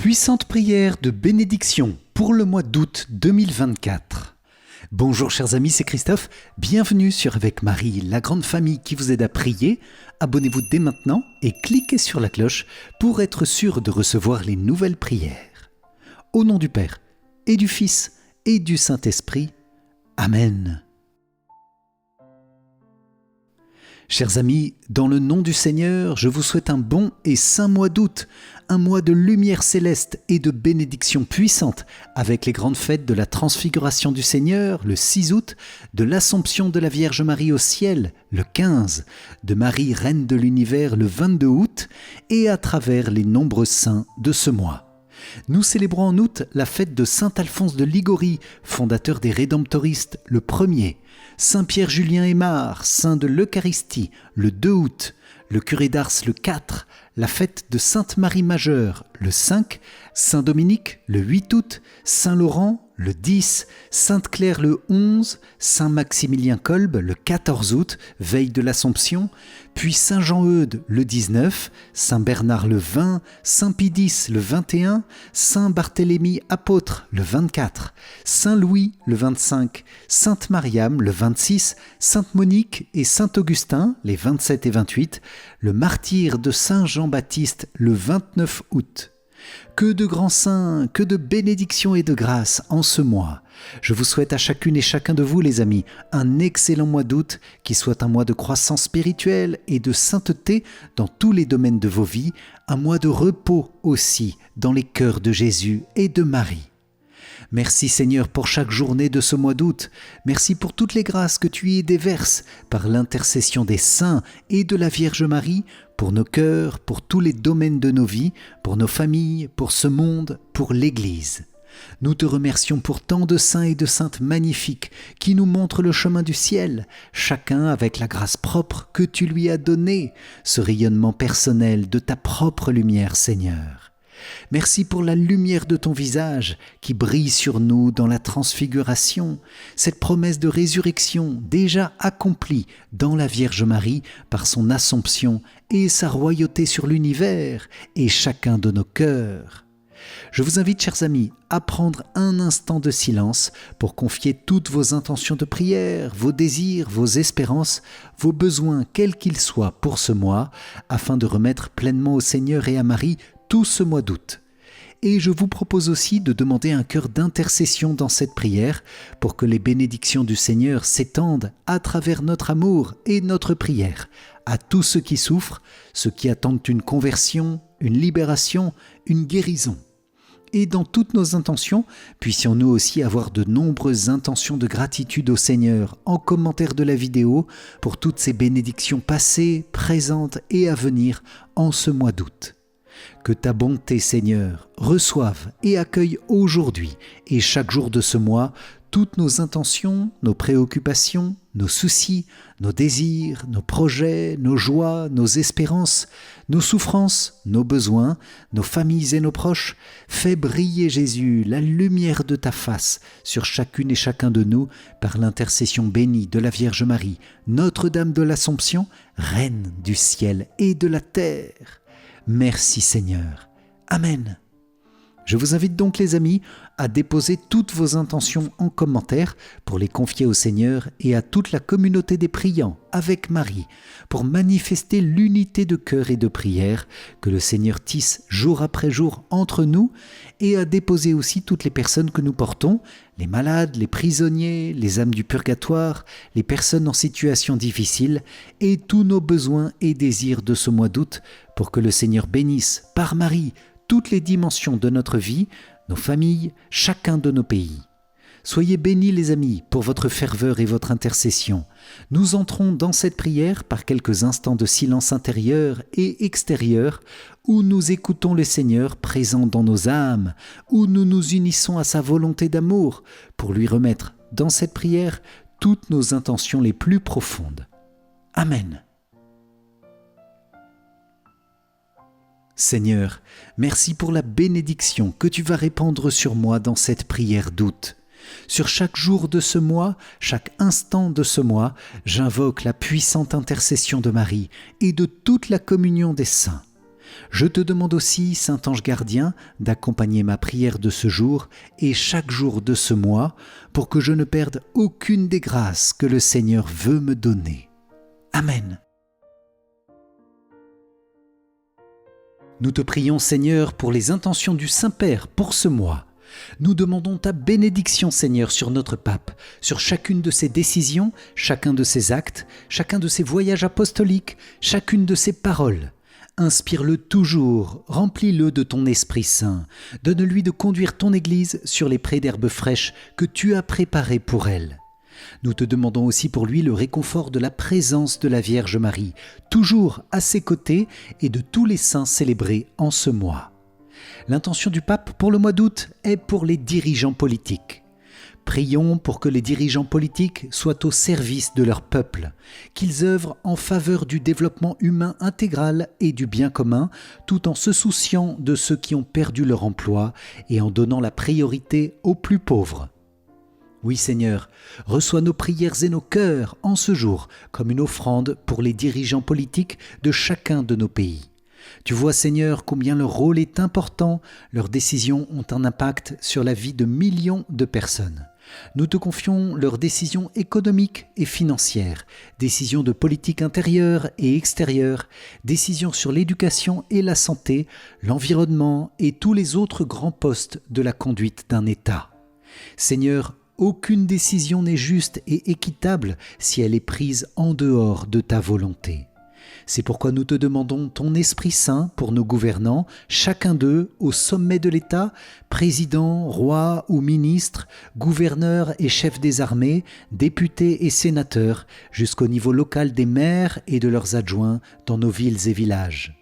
Puissante prière de bénédiction pour le mois d'août 2024. Bonjour chers amis, c'est Christophe. Bienvenue sur Avec Marie, la grande famille qui vous aide à prier. Abonnez-vous dès maintenant et cliquez sur la cloche pour être sûr de recevoir les nouvelles prières. Au nom du Père et du Fils et du Saint-Esprit. Amen. Chers amis, dans le nom du Seigneur, je vous souhaite un bon et saint mois d'août, un mois de lumière céleste et de bénédiction puissante, avec les grandes fêtes de la Transfiguration du Seigneur, le 6 août, de l'Assomption de la Vierge Marie au ciel, le 15, de Marie, Reine de l'Univers, le 22 août, et à travers les nombreux saints de ce mois. Nous célébrons en août la fête de Saint Alphonse de Liguori, fondateur des Rédemptoristes, le 1er, Saint Pierre Julien Aymar, saint de l'Eucharistie, le 2 août, le curé d'Ars le 4, la fête de Sainte Marie Majeure, le 5, Saint Dominique, le 8 août, Saint Laurent, le 10, Sainte Claire le 11, Saint Maximilien Kolbe le 14 août, veille de l'Assomption, puis Saint Jean-Eudes le 19, Saint Bernard le 20, Saint Pidis le 21, Saint Barthélemy apôtre le 24, Saint Louis le 25, Sainte Mariam le 26, Sainte Monique et Saint Augustin les 27 et 28, le martyre de Saint Jean-Baptiste le 29 août. Que de grands saints, que de bénédictions et de grâces en ce mois. Je vous souhaite à chacune et chacun de vous, les amis, un excellent mois d'août, qui soit un mois de croissance spirituelle et de sainteté dans tous les domaines de vos vies, un mois de repos aussi dans les cœurs de Jésus et de Marie. Merci Seigneur pour chaque journée de ce mois d'août. Merci pour toutes les grâces que tu y déverses par l'intercession des saints et de la Vierge Marie pour nos cœurs, pour tous les domaines de nos vies, pour nos familles, pour ce monde, pour l'Église. Nous te remercions pour tant de saints et de saintes magnifiques qui nous montrent le chemin du ciel, chacun avec la grâce propre que tu lui as donnée, ce rayonnement personnel de ta propre lumière, Seigneur. Merci pour la lumière de ton visage qui brille sur nous dans la transfiguration, cette promesse de résurrection déjà accomplie dans la Vierge Marie par son Assomption et sa royauté sur l'univers et chacun de nos cœurs. Je vous invite, chers amis, à prendre un instant de silence pour confier toutes vos intentions de prière, vos désirs, vos espérances, vos besoins, quels qu'ils soient pour ce mois, afin de remettre pleinement au Seigneur et à Marie tout ce mois d'août. Et je vous propose aussi de demander un cœur d'intercession dans cette prière pour que les bénédictions du Seigneur s'étendent à travers notre amour et notre prière à tous ceux qui souffrent, ceux qui attendent une conversion, une libération, une guérison. Et dans toutes nos intentions, puissions-nous aussi avoir de nombreuses intentions de gratitude au Seigneur en commentaire de la vidéo pour toutes ces bénédictions passées, présentes et à venir en ce mois d'août. Que ta bonté, Seigneur, reçoive et accueille aujourd'hui et chaque jour de ce mois toutes nos intentions, nos préoccupations, nos soucis, nos désirs, nos projets, nos joies, nos espérances, nos souffrances, nos besoins, nos familles et nos proches. Fais briller, Jésus, la lumière de ta face sur chacune et chacun de nous par l'intercession bénie de la Vierge Marie, Notre-Dame de l'Assomption, Reine du ciel et de la terre. Merci Seigneur. Amen. Je vous invite donc les amis à déposer toutes vos intentions en commentaire pour les confier au Seigneur et à toute la communauté des priants avec Marie pour manifester l'unité de cœur et de prière que le Seigneur tisse jour après jour entre nous et à déposer aussi toutes les personnes que nous portons, les malades, les prisonniers, les âmes du purgatoire, les personnes en situation difficile et tous nos besoins et désirs de ce mois d'août pour que le Seigneur bénisse par Marie toutes les dimensions de notre vie, nos familles, chacun de nos pays. Soyez bénis les amis pour votre ferveur et votre intercession. Nous entrons dans cette prière par quelques instants de silence intérieur et extérieur où nous écoutons le Seigneur présent dans nos âmes, où nous nous unissons à sa volonté d'amour pour lui remettre dans cette prière toutes nos intentions les plus profondes. Amen. Seigneur, merci pour la bénédiction que tu vas répandre sur moi dans cette prière d'août. Sur chaque jour de ce mois, chaque instant de ce mois, j'invoque la puissante intercession de Marie et de toute la communion des saints. Je te demande aussi, Saint Ange Gardien, d'accompagner ma prière de ce jour et chaque jour de ce mois pour que je ne perde aucune des grâces que le Seigneur veut me donner. Amen. Nous te prions, Seigneur, pour les intentions du Saint-Père pour ce mois. Nous demandons ta bénédiction, Seigneur, sur notre pape, sur chacune de ses décisions, chacun de ses actes, chacun de ses voyages apostoliques, chacune de ses paroles. Inspire-le toujours, remplis-le de ton Esprit Saint. Donne-lui de conduire ton Église sur les prés d'herbes fraîches que tu as préparées pour elle. Nous te demandons aussi pour lui le réconfort de la présence de la Vierge Marie, toujours à ses côtés, et de tous les saints célébrés en ce mois. L'intention du pape pour le mois d'août est pour les dirigeants politiques. Prions pour que les dirigeants politiques soient au service de leur peuple, qu'ils œuvrent en faveur du développement humain intégral et du bien commun, tout en se souciant de ceux qui ont perdu leur emploi et en donnant la priorité aux plus pauvres. Oui Seigneur, reçois nos prières et nos cœurs en ce jour comme une offrande pour les dirigeants politiques de chacun de nos pays. Tu vois Seigneur combien leur rôle est important, leurs décisions ont un impact sur la vie de millions de personnes. Nous te confions leurs décisions économiques et financières, décisions de politique intérieure et extérieure, décisions sur l'éducation et la santé, l'environnement et tous les autres grands postes de la conduite d'un État. Seigneur, aucune décision n'est juste et équitable si elle est prise en dehors de ta volonté. C'est pourquoi nous te demandons ton Esprit Saint pour nos gouvernants, chacun d'eux au sommet de l'État, président, roi ou ministre, gouverneurs et chefs des armées, députés et sénateurs, jusqu'au niveau local des maires et de leurs adjoints dans nos villes et villages.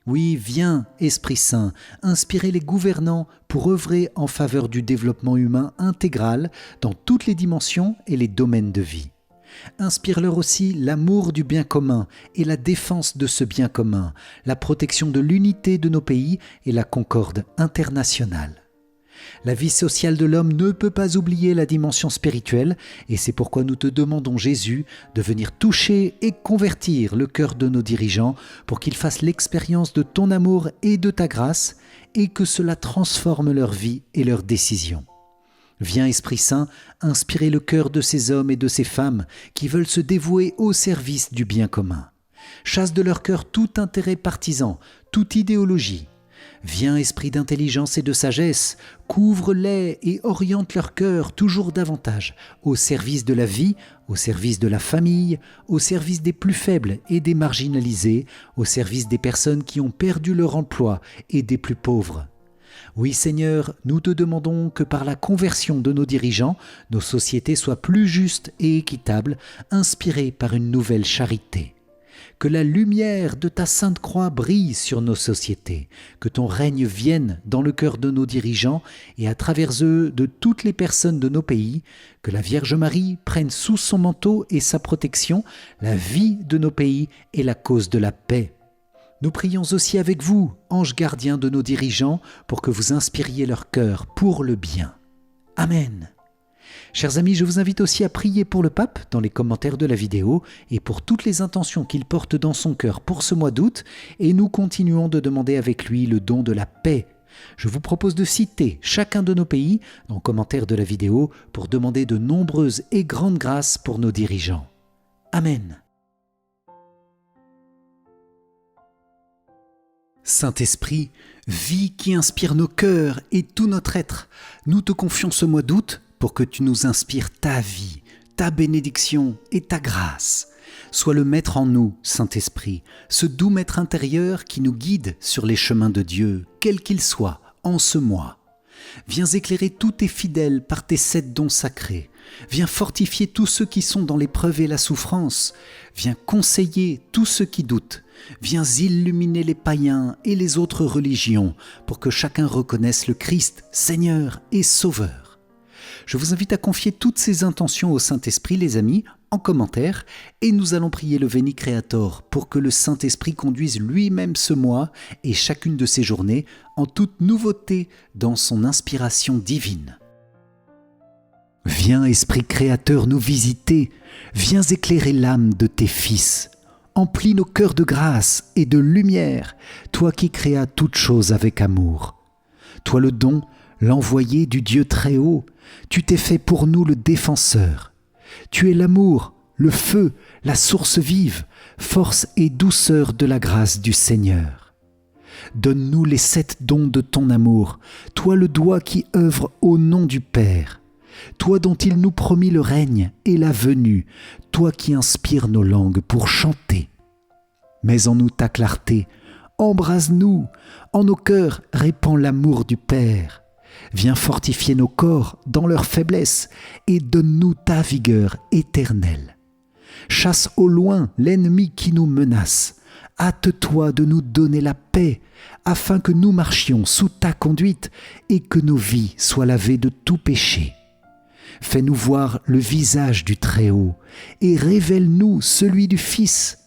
Oui, viens, Esprit Saint, inspirer les gouvernants pour œuvrer en faveur du développement humain intégral dans toutes les dimensions et les domaines de vie. Inspire-leur aussi l'amour du bien commun et la défense de ce bien commun, la protection de l'unité de nos pays et la concorde internationale. La vie sociale de l'homme ne peut pas oublier la dimension spirituelle et c'est pourquoi nous te demandons, Jésus, de venir toucher et convertir le cœur de nos dirigeants pour qu'ils fassent l'expérience de ton amour et de ta grâce et que cela transforme leur vie et leurs décisions. Viens, Esprit Saint, inspirer le cœur de ces hommes et de ces femmes qui veulent se dévouer au service du bien commun. Chasse de leur cœur tout intérêt partisan, toute idéologie. Viens, esprit d'intelligence et de sagesse, couvre-les et oriente leur cœur toujours davantage au service de la vie, au service de la famille, au service des plus faibles et des marginalisés, au service des personnes qui ont perdu leur emploi et des plus pauvres. Oui Seigneur, nous te demandons que par la conversion de nos dirigeants, nos sociétés soient plus justes et équitables, inspirées par une nouvelle charité. Que la lumière de ta Sainte Croix brille sur nos sociétés, que ton règne vienne dans le cœur de nos dirigeants et à travers eux de toutes les personnes de nos pays, que la Vierge Marie prenne sous son manteau et sa protection la vie de nos pays et la cause de la paix. Nous prions aussi avec vous, anges gardiens de nos dirigeants, pour que vous inspiriez leur cœur pour le bien. Amen. Chers amis, je vous invite aussi à prier pour le pape dans les commentaires de la vidéo et pour toutes les intentions qu'il porte dans son cœur pour ce mois d'août, et nous continuons de demander avec lui le don de la paix. Je vous propose de citer chacun de nos pays dans les commentaires de la vidéo pour demander de nombreuses et grandes grâces pour nos dirigeants. Amen. Saint-Esprit, vie qui inspire nos cœurs et tout notre être, nous te confions ce mois d'août pour que tu nous inspires ta vie, ta bénédiction et ta grâce. Sois le maître en nous, Saint-Esprit, ce doux maître intérieur qui nous guide sur les chemins de Dieu, quels qu'ils soient, en ce mois. Viens éclairer tous tes fidèles par tes 7 dons sacrés. Viens fortifier tous ceux qui sont dans l'épreuve et la souffrance. Viens conseiller tous ceux qui doutent. Viens illuminer les païens et les autres religions pour que chacun reconnaisse le Christ, Seigneur et Sauveur. Je vous invite à confier toutes ces intentions au Saint-Esprit, les amis, en commentaire, et nous allons prier le Veni Creator pour que le Saint-Esprit conduise lui-même ce mois et chacune de ces journées en toute nouveauté dans son inspiration divine. Viens, Esprit Créateur, nous visiter, viens éclairer l'âme de tes fils. Emplis nos cœurs de grâce et de lumière, toi qui créas toutes choses avec amour. Toi le don, l'envoyé du Dieu très haut, tu t'es fait pour nous le défenseur. Tu es l'amour, le feu, la source vive, force et douceur de la grâce du Seigneur. Donne-nous les 7 dons de ton amour, toi le doigt qui œuvre au nom du Père. Toi dont il nous promit le règne et la venue, toi qui inspires nos langues pour chanter. Mets en nous ta clarté, embrase-nous, en nos cœurs répands l'amour du Père. Viens fortifier nos corps dans leur faiblesse et donne-nous ta vigueur éternelle. Chasse au loin l'ennemi qui nous menace. Hâte-toi de nous donner la paix, afin que nous marchions sous ta conduite et que nos vies soient lavées de tout péché. Fais-nous voir le visage du Très-Haut et révèle-nous celui du Fils.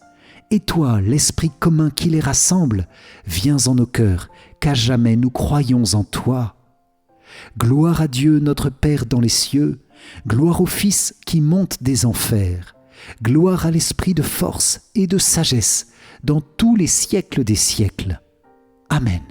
Et toi, l'Esprit commun qui les rassemble, viens en nos cœurs, qu'à jamais nous croyons en toi. Gloire à Dieu notre Père dans les cieux, gloire au Fils qui monte des enfers, gloire à l'Esprit de force et de sagesse dans tous les siècles des siècles. Amen.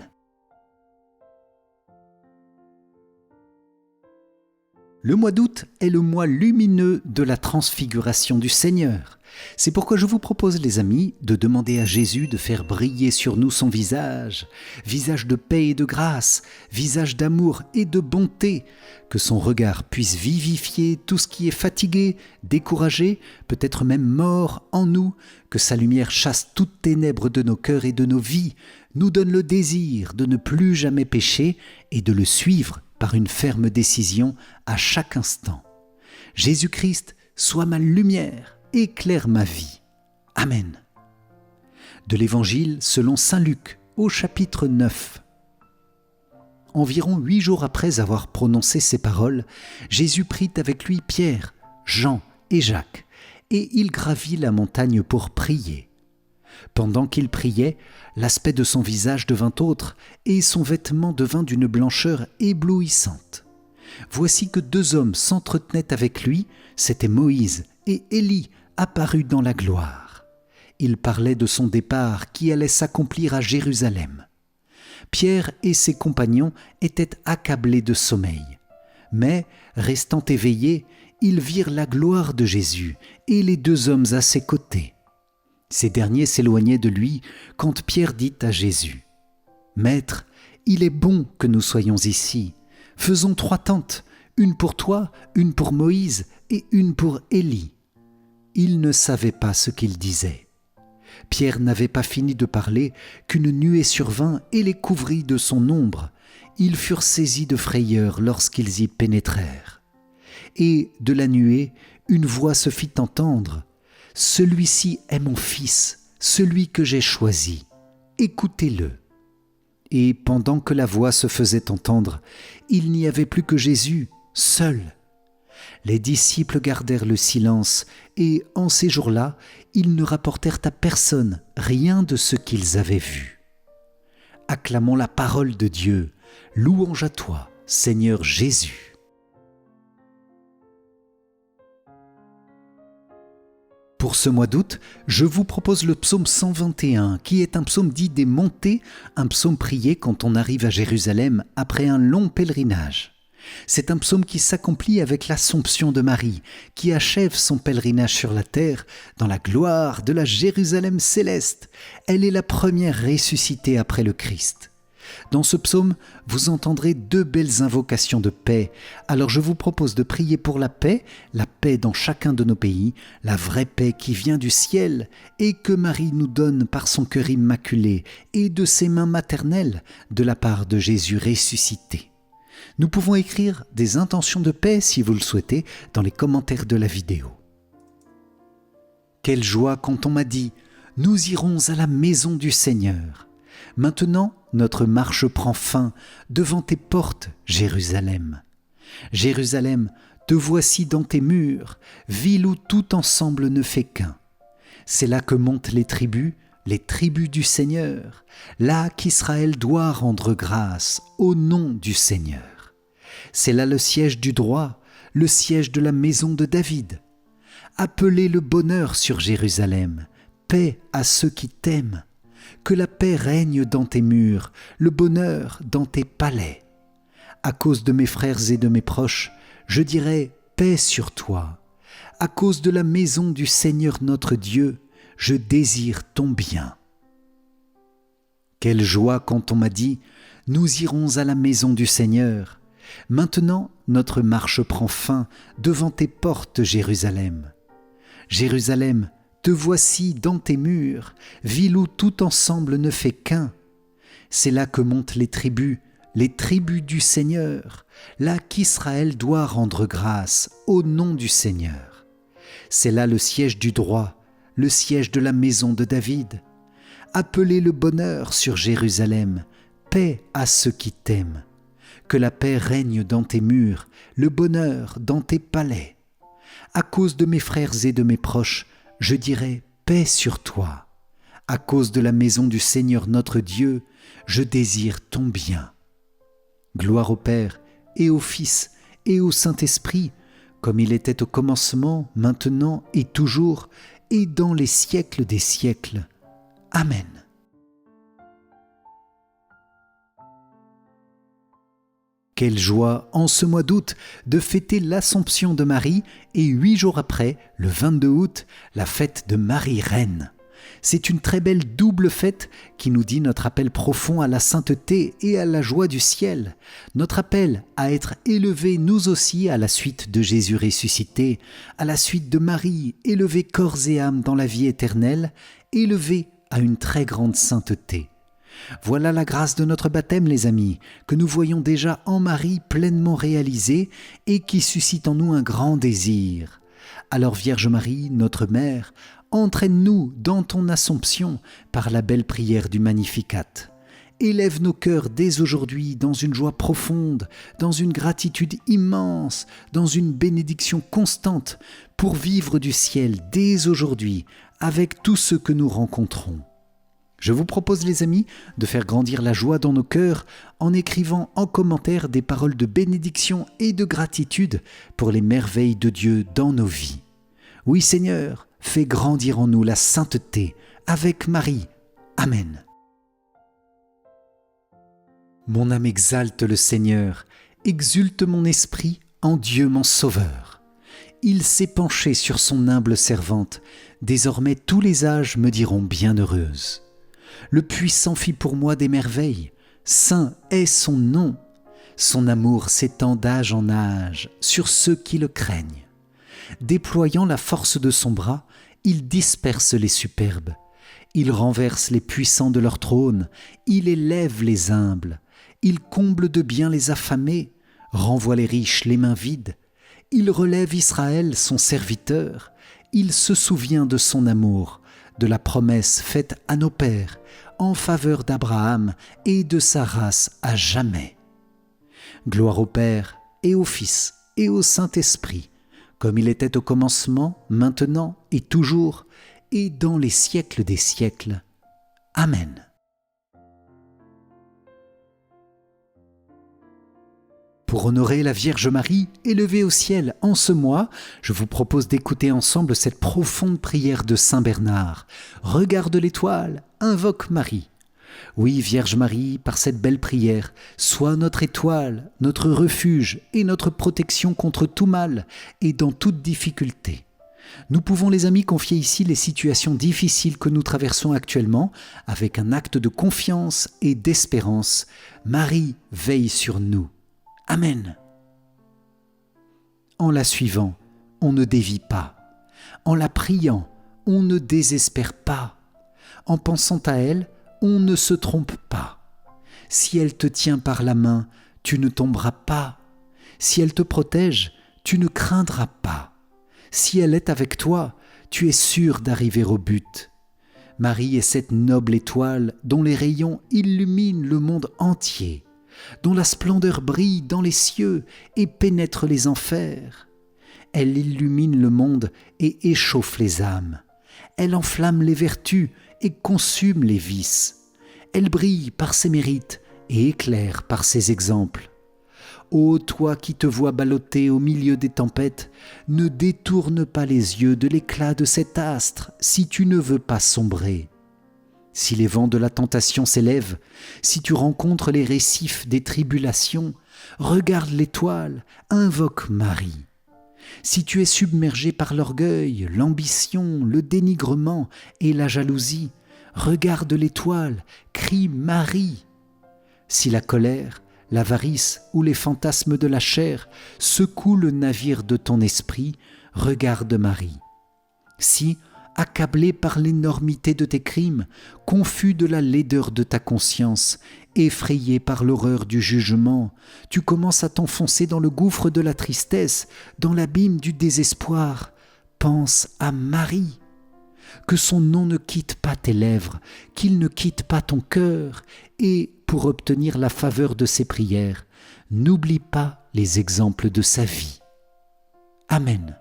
Le mois d'août est le mois lumineux de la transfiguration du Seigneur. C'est pourquoi je vous propose, les amis, de demander à Jésus de faire briller sur nous son visage, visage de paix et de grâce, visage d'amour et de bonté, que son regard puisse vivifier tout ce qui est fatigué, découragé, peut-être même mort en nous, que sa lumière chasse toutes ténèbres de nos cœurs et de nos vies, nous donne le désir de ne plus jamais pécher et de le suivre par une ferme décision à chaque instant. Jésus-Christ, sois ma lumière, éclaire ma vie. Amen. De l'Évangile selon saint Luc, au chapitre 9. Environ 8 jours après avoir prononcé ces paroles, Jésus prit avec lui Pierre, Jean et Jacques, et il gravit la montagne pour prier. Pendant qu'il priait, l'aspect de son visage devint autre, et son vêtement devint d'une blancheur éblouissante. Voici que 2 hommes s'entretenaient avec lui, c'étaient Moïse et Élie, apparus dans la gloire. Ils parlaient de son départ qui allait s'accomplir à Jérusalem. Pierre et ses compagnons étaient accablés de sommeil. Mais, restant éveillés, ils virent la gloire de Jésus et les 2 hommes à ses côtés. Ces derniers s'éloignaient de lui quand Pierre dit à Jésus : « Maître, il est bon que nous soyons ici. Faisons 3 tentes, une pour toi, une pour Moïse et une pour Élie. » Il ne savait pas ce qu'il disait. Pierre n'avait pas fini de parler qu'une nuée survint et les couvrit de son ombre. Ils furent saisis de frayeur lorsqu'ils y pénétrèrent. Et de la nuée, une voix se fit entendre : « Celui-ci est mon Fils, celui que j'ai choisi. Écoutez-le. » Et pendant que la voix se faisait entendre, il n'y avait plus que Jésus, seul. Les disciples gardèrent le silence et, en ces jours-là, ils ne rapportèrent à personne rien de ce qu'ils avaient vu. Acclamons la parole de Dieu. Louange à toi, Seigneur Jésus. Pour ce mois d'août, je vous propose le psaume 121, qui est un psaume dit des montées, un psaume prié quand on arrive à Jérusalem après un long pèlerinage. C'est un psaume qui s'accomplit avec l'Assomption de Marie, qui achève son pèlerinage sur la terre dans la gloire de la Jérusalem céleste. Elle est la première ressuscitée après le Christ. Dans ce psaume, vous entendrez 2 belles invocations de paix. Alors je vous propose de prier pour la paix dans chacun de nos pays, la vraie paix qui vient du ciel et que Marie nous donne par son cœur immaculé et de ses mains maternelles de la part de Jésus ressuscité. Nous pouvons écrire des intentions de paix, si vous le souhaitez, dans les commentaires de la vidéo. Quelle joie quand on m'a dit « Nous irons à la maison du Seigneur ». Maintenant, notre marche prend fin devant tes portes, Jérusalem. Jérusalem, te voici dans tes murs, ville où tout ensemble ne fait qu'un. C'est là que montent les tribus du Seigneur, là qu'Israël doit rendre grâce au nom du Seigneur. C'est là le siège du droit, le siège de la maison de David. Appelez le bonheur sur Jérusalem, paix à ceux qui t'aiment. Que la paix règne dans tes murs, le bonheur dans tes palais. À cause de mes frères et de mes proches, je dirai paix sur toi. À cause de la maison du Seigneur notre Dieu, je désire ton bien. Quelle joie quand on m'a dit « Nous irons à la maison du Seigneur ». Maintenant, notre marche prend fin devant tes portes, Jérusalem. Jérusalem, te voici dans tes murs, ville où tout ensemble ne fait qu'un. C'est là que montent les tribus du Seigneur, là qu'Israël doit rendre grâce au nom du Seigneur. C'est là le siège du droit, le siège de la maison de David. Appelez le bonheur sur Jérusalem, paix à ceux qui t'aiment. Que la paix règne dans tes murs, le bonheur dans tes palais. À cause de mes frères et de mes proches, je dirai paix sur toi. À cause de la maison du Seigneur notre Dieu, je désire ton bien. Gloire au Père et au Fils et au Saint-Esprit, comme il était au commencement, maintenant et toujours, et dans les siècles des siècles. Amen. Quelle joie en ce mois d'août de fêter l'Assomption de Marie et 8 jours après, le 22 août, la fête de Marie Reine. C'est une très belle double fête qui nous dit notre appel profond à la sainteté et à la joie du ciel, notre appel à être élevés nous aussi à la suite de Jésus ressuscité, à la suite de Marie, élevés corps et âme dans la vie éternelle, élevés à une très grande sainteté. Voilà la grâce de notre baptême, les amis, que nous voyons déjà en Marie pleinement réalisée et qui suscite en nous un grand désir. Alors Vierge Marie, notre Mère, entraîne-nous dans ton Assomption par la belle prière du Magnificat. Élève nos cœurs dès aujourd'hui dans une joie profonde, dans une gratitude immense, dans une bénédiction constante pour vivre du ciel dès aujourd'hui avec tous ceux que nous rencontrons. Je vous propose, les amis, de faire grandir la joie dans nos cœurs en écrivant en commentaire des paroles de bénédiction et de gratitude pour les merveilles de Dieu dans nos vies. Oui, Seigneur, fais grandir en nous la sainteté avec Marie. Amen. Mon âme exalte le Seigneur, exulte mon esprit en Dieu mon Sauveur. Il s'est penché sur son humble servante, désormais tous les âges me diront bienheureuse. Le Puissant fit pour moi des merveilles, saint est son nom. Son amour s'étend d'âge en âge sur ceux qui le craignent. Déployant la force de son bras, il disperse les superbes. Il renverse les puissants de leur trône, il élève les humbles. Il comble de bien les affamés, renvoie les riches les mains vides. Il relève Israël, son serviteur. Il se souvient de son amour, de la promesse faite à nos pères, en faveur d'Abraham et de sa race à jamais. Gloire au Père et au Fils et au Saint-Esprit, comme il était au commencement, maintenant et toujours, et dans les siècles des siècles. Amen. Pour honorer la Vierge Marie, élevée au ciel en ce mois, je vous propose d'écouter ensemble cette profonde prière de Saint Bernard. Regarde l'étoile, invoque Marie. Oui, Vierge Marie, par cette belle prière, sois notre étoile, notre refuge et notre protection contre tout mal et dans toute difficulté. Nous pouvons, les amis, confier ici les situations difficiles que nous traversons actuellement avec un acte de confiance et d'espérance. Marie veille sur nous. Amen. En la suivant, on ne dévie pas. En la priant, on ne désespère pas. En pensant à elle, on ne se trompe pas. Si elle te tient par la main, tu ne tomberas pas. Si elle te protège, tu ne craindras pas. Si elle est avec toi, tu es sûr d'arriver au but. Marie est cette noble étoile dont les rayons illuminent le monde entier, dont la splendeur brille dans les cieux et pénètre les enfers. Elle illumine le monde et échauffe les âmes. Elle enflamme les vertus et consume les vices. Elle brille par ses mérites et éclaire par ses exemples. Ô toi qui te vois ballotter au milieu des tempêtes, ne détourne pas les yeux de l'éclat de cet astre si tu ne veux pas sombrer. Si les vents de la tentation s'élèvent, si tu rencontres les récifs des tribulations, regarde l'étoile, invoque Marie. Si tu es submergé par l'orgueil, l'ambition, le dénigrement et la jalousie, regarde l'étoile, crie Marie. Si la colère, l'avarice ou les fantasmes de la chair secouent le navire de ton esprit, regarde Marie. Si, accablé par l'énormité de tes crimes, confus de la laideur de ta conscience, effrayé par l'horreur du jugement, tu commences à t'enfoncer dans le gouffre de la tristesse, dans l'abîme du désespoir, pense à Marie. Que son nom ne quitte pas tes lèvres, qu'il ne quitte pas ton cœur, et, pour obtenir la faveur de ses prières, n'oublie pas les exemples de sa vie. Amen.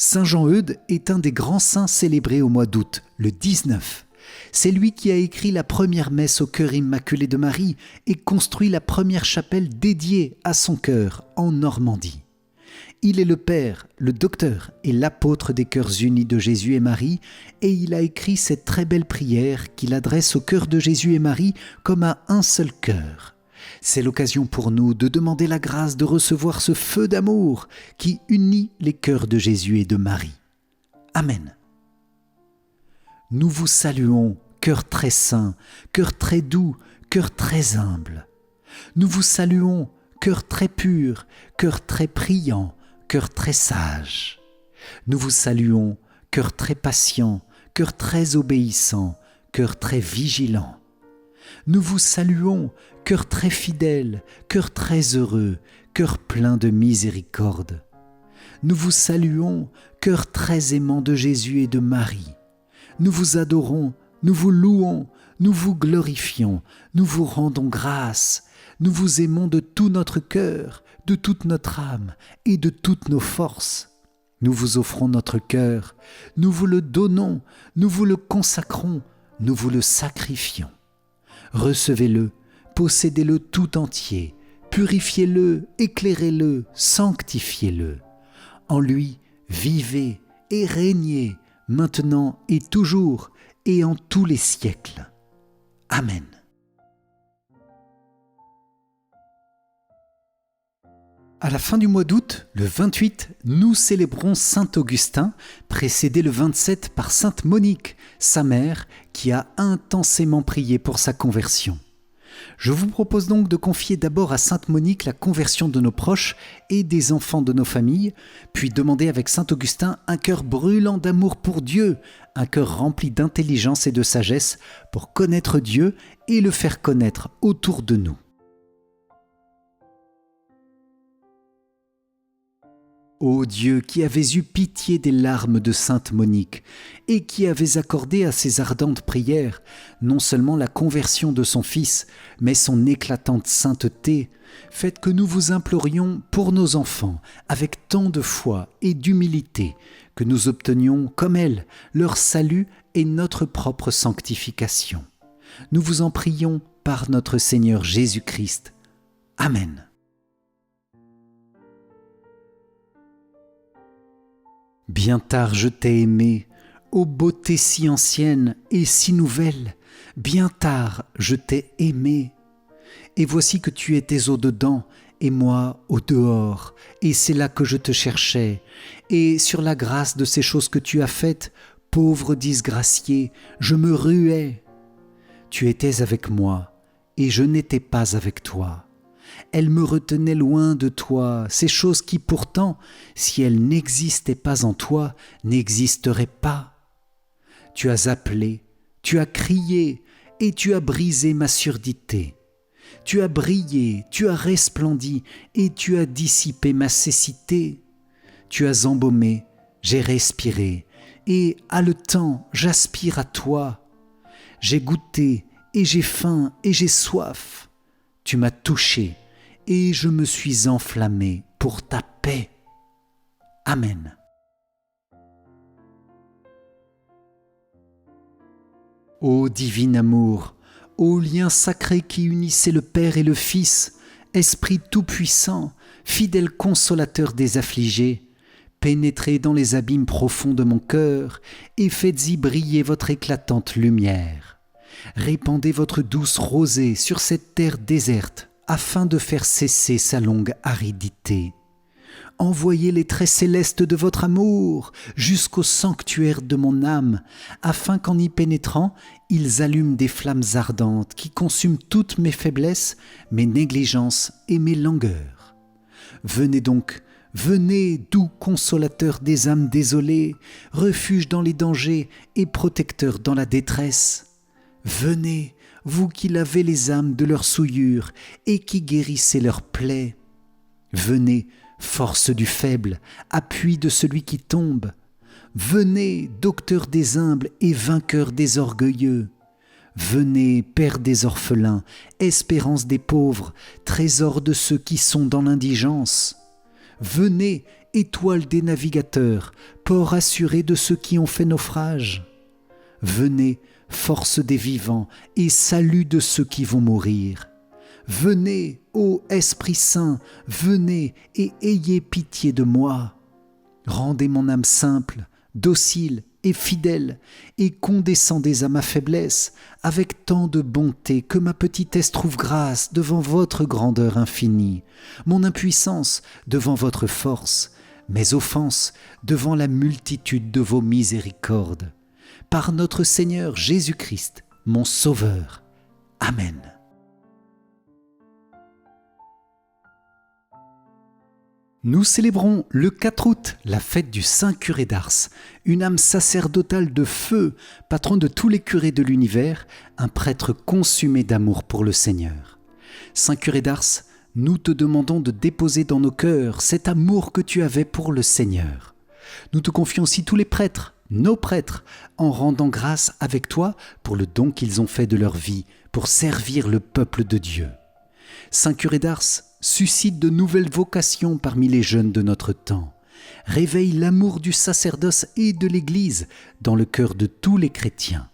Saint Jean-Eudes est un des grands saints célébrés au mois d'août, le 19. C'est lui qui a écrit la première messe au cœur immaculé de Marie et construit la première chapelle dédiée à son cœur en Normandie. Il est le père, le docteur et l'apôtre des cœurs unis de Jésus et Marie, et il a écrit cette très belle prière qu'il adresse au cœur de Jésus et Marie comme à un seul cœur. C'est l'occasion pour nous de demander la grâce de recevoir ce feu d'amour qui unit les cœurs de Jésus et de Marie. Amen. Nous vous saluons, cœur très saint, cœur très doux, cœur très humble. Nous vous saluons, cœur très pur, cœur très priant, cœur très sage. Nous vous saluons, cœur très patient, cœur très obéissant, cœur très vigilant. Nous vous saluons, cœur très fidèle, cœur très heureux, cœur plein de miséricorde. Nous vous saluons, cœur très aimant de Jésus et de Marie. Nous vous adorons, nous vous louons, nous vous glorifions, nous vous rendons grâce. Nous vous aimons de tout notre cœur, de toute notre âme et de toutes nos forces. Nous vous offrons notre cœur, nous vous le donnons, nous vous le consacrons, nous vous le sacrifions. Recevez-le, possédez-le tout entier, purifiez-le, éclairez-le, sanctifiez-le. En lui, vivez et régnez, maintenant et toujours, et en tous les siècles. Amen. À la fin du mois d'août, le 28, nous célébrons Saint Augustin, précédé le 27 par Sainte Monique, sa mère, qui a intensément prié pour sa conversion. Je vous propose donc de confier d'abord à Sainte Monique la conversion de nos proches et des enfants de nos familles, puis demander avec Saint Augustin un cœur brûlant d'amour pour Dieu, un cœur rempli d'intelligence et de sagesse pour connaître Dieu et le faire connaître autour de nous. Ô Dieu, qui avais eu pitié des larmes de Sainte Monique et qui avais accordé à ses ardentes prières non seulement la conversion de son fils, mais son éclatante sainteté, faites que nous vous implorions pour nos enfants avec tant de foi et d'humilité que nous obtenions, comme elle, leur salut et notre propre sanctification. Nous vous en prions par notre Seigneur Jésus-Christ. Amen. Bien tard je t'ai aimé, ô beauté si ancienne et si nouvelle, bien tard je t'ai aimé. Et voici que tu étais au-dedans, et moi au-dehors, et c'est là que je te cherchais. Et sur la grâce de ces choses que tu as faites, pauvre disgracié, je me ruais. Tu étais avec moi, et je n'étais pas avec toi. Elle me retenait loin de toi, ces choses qui pourtant, si elles n'existaient pas en toi, n'existeraient pas. Tu as appelé, tu as crié, et tu as brisé ma surdité. Tu as brillé, tu as resplendi, et tu as dissipé ma cécité. Tu as embaumé, j'ai respiré, et haletant, j'aspire à toi. J'ai goûté, et j'ai faim, et j'ai soif. Tu m'as touché, et je me suis enflammé pour ta paix. Amen. Ô divin amour, Ô lien sacré qui unissait le Père et le Fils, Esprit tout-puissant, fidèle consolateur des affligés, pénétrez dans les abîmes profonds de mon cœur et faites-y briller votre éclatante lumière. Répandez votre douce rosée sur cette terre déserte afin de faire cesser sa longue aridité. Envoyez les traits célestes de votre amour jusqu'au sanctuaire de mon âme, afin qu'en y pénétrant, ils allument des flammes ardentes qui consument toutes mes faiblesses, mes négligences et mes langueurs. Venez donc, venez, doux consolateur des âmes désolées, refuge dans les dangers et protecteur dans la détresse. Venez, vous qui lavez les âmes de leurs souillures et qui guérissez leurs plaies. Venez, force du faible, appui de celui qui tombe. Venez, docteur des humbles et vainqueur des orgueilleux. Venez, Père des orphelins, espérance des pauvres, trésor de ceux qui sont dans l'indigence. Venez, étoile des navigateurs, port assuré de ceux qui ont fait naufrage. Venez, force des vivants et salut de ceux qui vont mourir. Venez, ô Esprit Saint, venez et ayez pitié de moi. Rendez mon âme simple, docile et fidèle, et condescendez à ma faiblesse avec tant de bonté que ma petitesse trouve grâce devant votre grandeur infinie, mon impuissance devant votre force, mes offenses devant la multitude de vos miséricordes. Par notre Seigneur Jésus-Christ, mon Sauveur. Amen. Nous célébrons le 4 août la fête du Saint Curé d'Ars, une âme sacerdotale de feu, patron de tous les curés de l'univers, un prêtre consumé d'amour pour le Seigneur. Saint Curé d'Ars, nous te demandons de déposer dans nos cœurs cet amour que tu avais pour le Seigneur. Nous te confions aussi tous les prêtres, nos prêtres, en rendant grâce avec toi pour le don qu'ils ont fait de leur vie pour servir le peuple de Dieu. Saint Curé d'Ars, suscite de nouvelles vocations parmi les jeunes de notre temps. Réveille l'amour du sacerdoce et de l'Église dans le cœur de tous les chrétiens.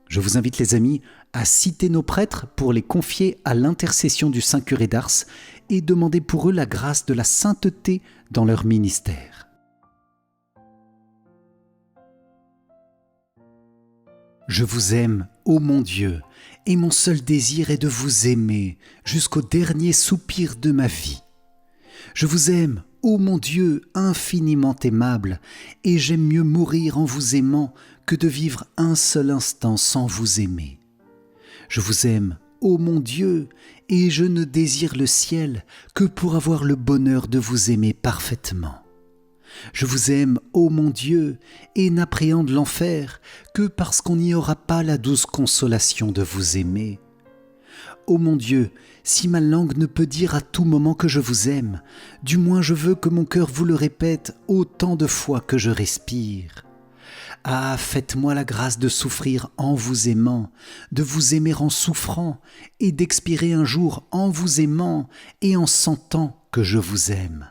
Je vous invite les amis à citer nos prêtres pour les confier à l'intercession du Saint Curé d'Ars et demander pour eux la grâce de la sainteté dans leur ministère. Je vous aime, ô mon Dieu, et mon seul désir est de vous aimer jusqu'au dernier soupir de ma vie. Je vous aime, ô mon Dieu, infiniment aimable, et j'aime mieux mourir en vous aimant que de vivre un seul instant sans vous aimer. Je vous aime, ô mon Dieu, et je ne désire le ciel que pour avoir le bonheur de vous aimer parfaitement. Je vous aime, ô mon Dieu, et n'appréhende l'enfer que parce qu'on n'y aura pas la douce consolation de vous aimer. Ô mon Dieu, si ma langue ne peut dire à tout moment que je vous aime, du moins je veux que mon cœur vous le répète autant de fois que je respire. Ah, faites-moi la grâce de souffrir en vous aimant, de vous aimer en souffrant, et d'expirer un jour en vous aimant et en sentant que je vous aime.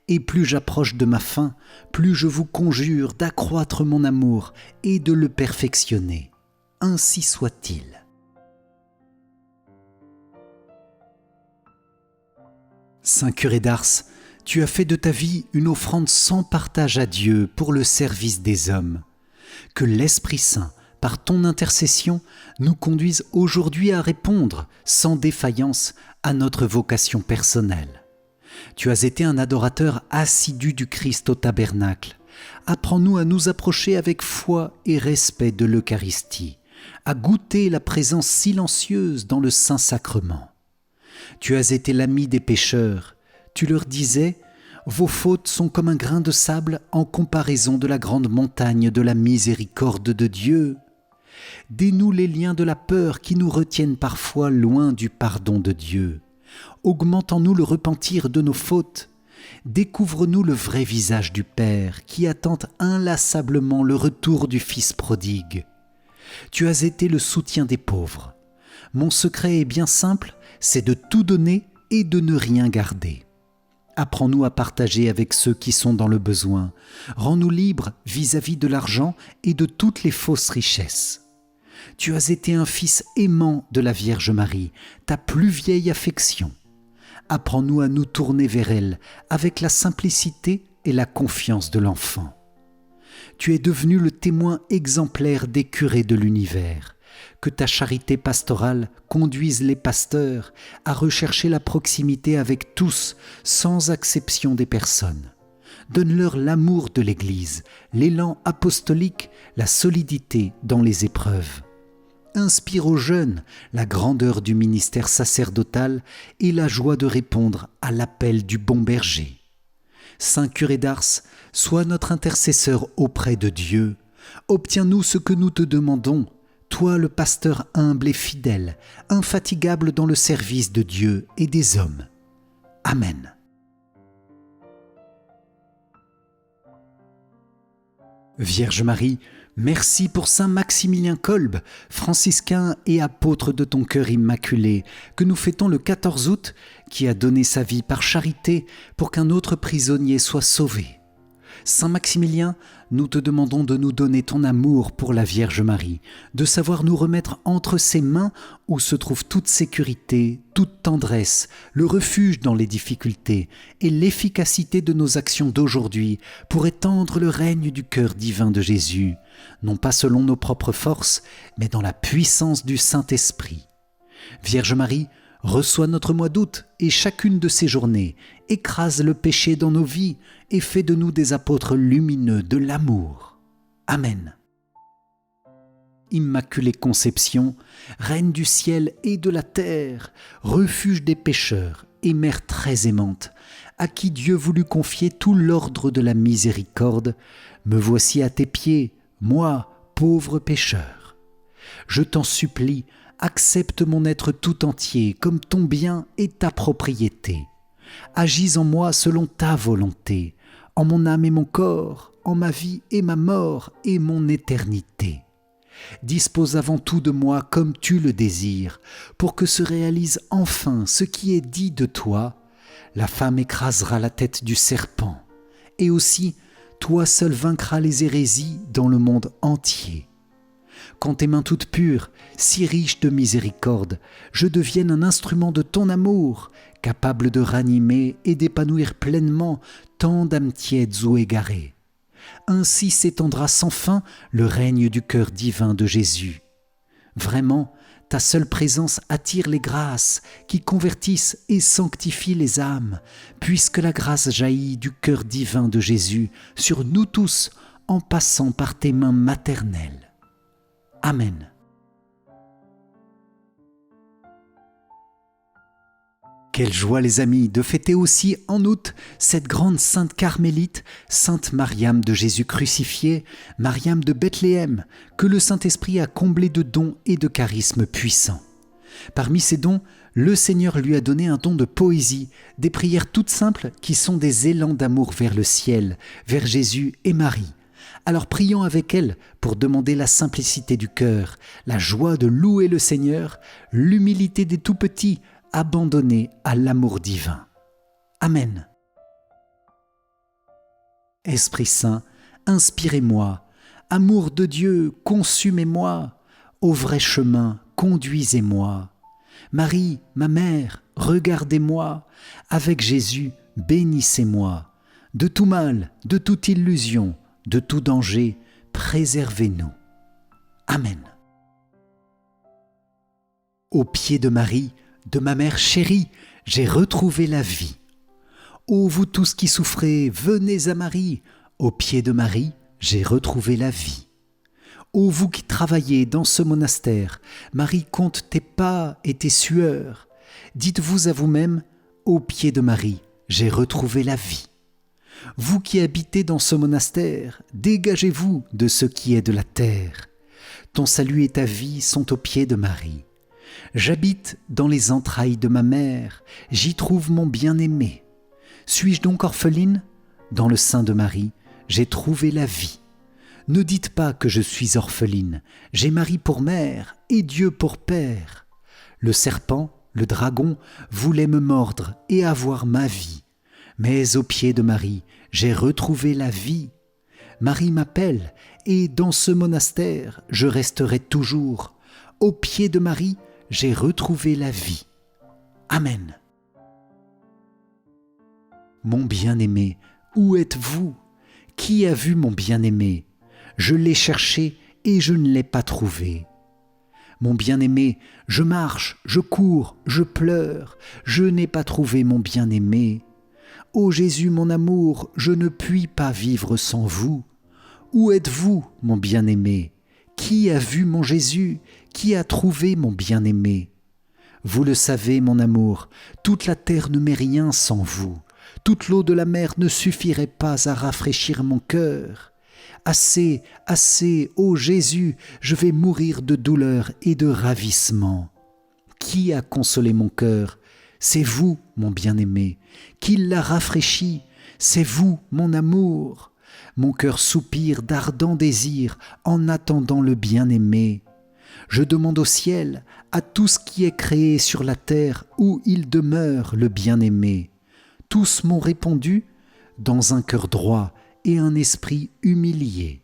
Et plus j'approche de ma fin, plus je vous conjure d'accroître mon amour et de le perfectionner. Ainsi soit-il. Saint Curé d'Ars, tu as fait de ta vie une offrande sans partage à Dieu pour le service des hommes. Que l'Esprit Saint, par ton intercession, nous conduise aujourd'hui à répondre sans défaillance à notre vocation personnelle. Tu as été un adorateur assidu du Christ au tabernacle. Apprends-nous à nous approcher avec foi et respect de l'Eucharistie, à goûter la présence silencieuse dans le Saint-Sacrement. Tu as été l'ami des pécheurs. Tu leur disais « Vos fautes sont comme un grain de sable en comparaison de la grande montagne de la miséricorde de Dieu. Dénoue les liens de la peur qui nous retiennent parfois loin du pardon de Dieu. Augmente en nous le repentir de nos fautes. Découvre-nous le vrai visage du Père qui attend inlassablement le retour du Fils prodigue. Tu as été le soutien des pauvres. Mon secret est bien simple, c'est de tout donner et de ne rien garder. Apprends-nous à partager avec ceux qui sont dans le besoin. Rends-nous libres vis-à-vis de l'argent et de toutes les fausses richesses. Tu as été un fils aimant de la Vierge Marie, ta plus vieille affection. Apprends-nous à nous tourner vers elle avec la simplicité et la confiance de l'enfant. Tu es devenu le témoin exemplaire des curés de l'univers. Que ta charité pastorale conduise les pasteurs à rechercher la proximité avec tous, sans exception des personnes. Donne-leur l'amour de l'Église, l'élan apostolique, la solidité dans les épreuves. Inspire aux jeunes la grandeur du ministère sacerdotal et la joie de répondre à l'appel du bon berger. Saint curé d'Ars, sois notre intercesseur auprès de Dieu. Obtiens-nous ce que nous te demandons, toi le pasteur humble et fidèle, infatigable dans le service de Dieu et des hommes. Amen. Vierge Marie, merci pour saint Maximilien Kolbe, franciscain et apôtre de ton cœur immaculé, que nous fêtons le 14 août, qui a donné sa vie par charité pour qu'un autre prisonnier soit sauvé. Saint Maximilien, nous te demandons de nous donner ton amour pour la Vierge Marie, de savoir nous remettre entre ses mains où se trouve toute sécurité, toute tendresse, le refuge dans les difficultés et l'efficacité de nos actions d'aujourd'hui pour étendre le règne du cœur divin de Jésus, non pas selon nos propres forces, mais dans la puissance du Saint-Esprit. Vierge Marie, reçois notre mois d'août et chacune de ces journées, écrase le péché dans nos vies et fais de nous des apôtres lumineux de l'amour. Amen. Immaculée Conception, Reine du ciel et de la terre, refuge des pécheurs et mère très aimante, à qui Dieu voulut confier tout l'ordre de la miséricorde, me voici à tes pieds, moi, pauvre pécheur. Je t'en supplie, accepte mon être tout entier comme ton bien et ta propriété. Agis en moi selon ta volonté, en mon âme et mon corps, en ma vie et ma mort et mon éternité. Dispose avant tout de moi comme tu le désires, pour que se réalise enfin ce qui est dit de toi. La femme écrasera la tête du serpent, et aussi toi seul vaincras les hérésies dans le monde entier. Quand tes mains toutes pures, si riches de miséricorde, je devienne un instrument de ton amour, capable de ranimer et d'épanouir pleinement tant d'âmes tièdes ou égarées. Ainsi s'étendra sans fin le règne du cœur divin de Jésus. Vraiment, ta seule présence attire les grâces qui convertissent et sanctifient les âmes, puisque la grâce jaillit du cœur divin de Jésus sur nous tous en passant par tes mains maternelles. Amen. Quelle joie les amis de fêter aussi en août cette grande sainte carmélite, sainte Mariam de Jésus crucifié, Mariam de Bethléem, que le Saint-Esprit a comblée de dons et de charismes puissants. Parmi ces dons, le Seigneur lui a donné un don de poésie, des prières toutes simples qui sont des élans d'amour vers le ciel, vers Jésus et Marie. Alors prions avec elle pour demander la simplicité du cœur, la joie de louer le Seigneur, l'humilité des tout-petits, abandonnés à l'amour divin. Amen. Esprit Saint, inspirez-moi, amour de Dieu, consumez-moi, au vrai chemin, conduisez-moi. Marie, ma mère, regardez-moi, avec Jésus, bénissez-moi. De tout mal, de toute illusion, de tout danger, préservez-nous. Amen. Au pied de Marie, de ma mère chérie, j'ai retrouvé la vie. Ô vous tous qui souffrez, venez à Marie. Au pied de Marie, j'ai retrouvé la vie. Ô vous qui travaillez dans ce monastère, Marie compte tes pas et tes sueurs. Dites-vous à vous-même, au pied de Marie, j'ai retrouvé la vie. Vous qui habitez dans ce monastère, dégagez-vous de ce qui est de la terre. Ton salut et ta vie sont au pied de Marie. J'habite dans les entrailles de ma mère, j'y trouve mon bien-aimé. Suis-je donc orpheline ? Dans le sein de Marie, j'ai trouvé la vie. Ne dites pas que je suis orpheline, j'ai Marie pour mère et Dieu pour père. Le serpent, le dragon, voulait me mordre et avoir ma vie. Mais au pied de Marie, j'ai retrouvé la vie. Marie m'appelle, et dans ce monastère, je resterai toujours. Aux pieds de Marie, j'ai retrouvé la vie. Amen. Mon bien-aimé, où êtes-vous? Qui a vu mon bien-aimé? Je l'ai cherché et je ne l'ai pas trouvé. Mon bien-aimé, je marche, je cours, je pleure, je n'ai pas trouvé mon bien-aimé. Ô Jésus, mon amour, je ne puis pas vivre sans vous. Où êtes-vous, mon bien-aimé? Qui a vu mon Jésus? Qui a trouvé mon bien-aimé? Vous le savez, mon amour, toute la terre ne m'est rien sans vous. Toute l'eau de la mer ne suffirait pas à rafraîchir mon cœur. Assez, assez, ô Jésus, je vais mourir de douleur et de ravissement. Qui a consolé mon cœur? C'est vous, mon bien-aimé. Qui l'a rafraîchi? C'est vous, mon amour. Mon cœur soupire d'ardent désir en attendant le bien-aimé. Je demande au ciel, à tout ce qui est créé sur la terre où il demeure le bien-aimé. Tous m'ont répondu dans un cœur droit et un esprit humilié.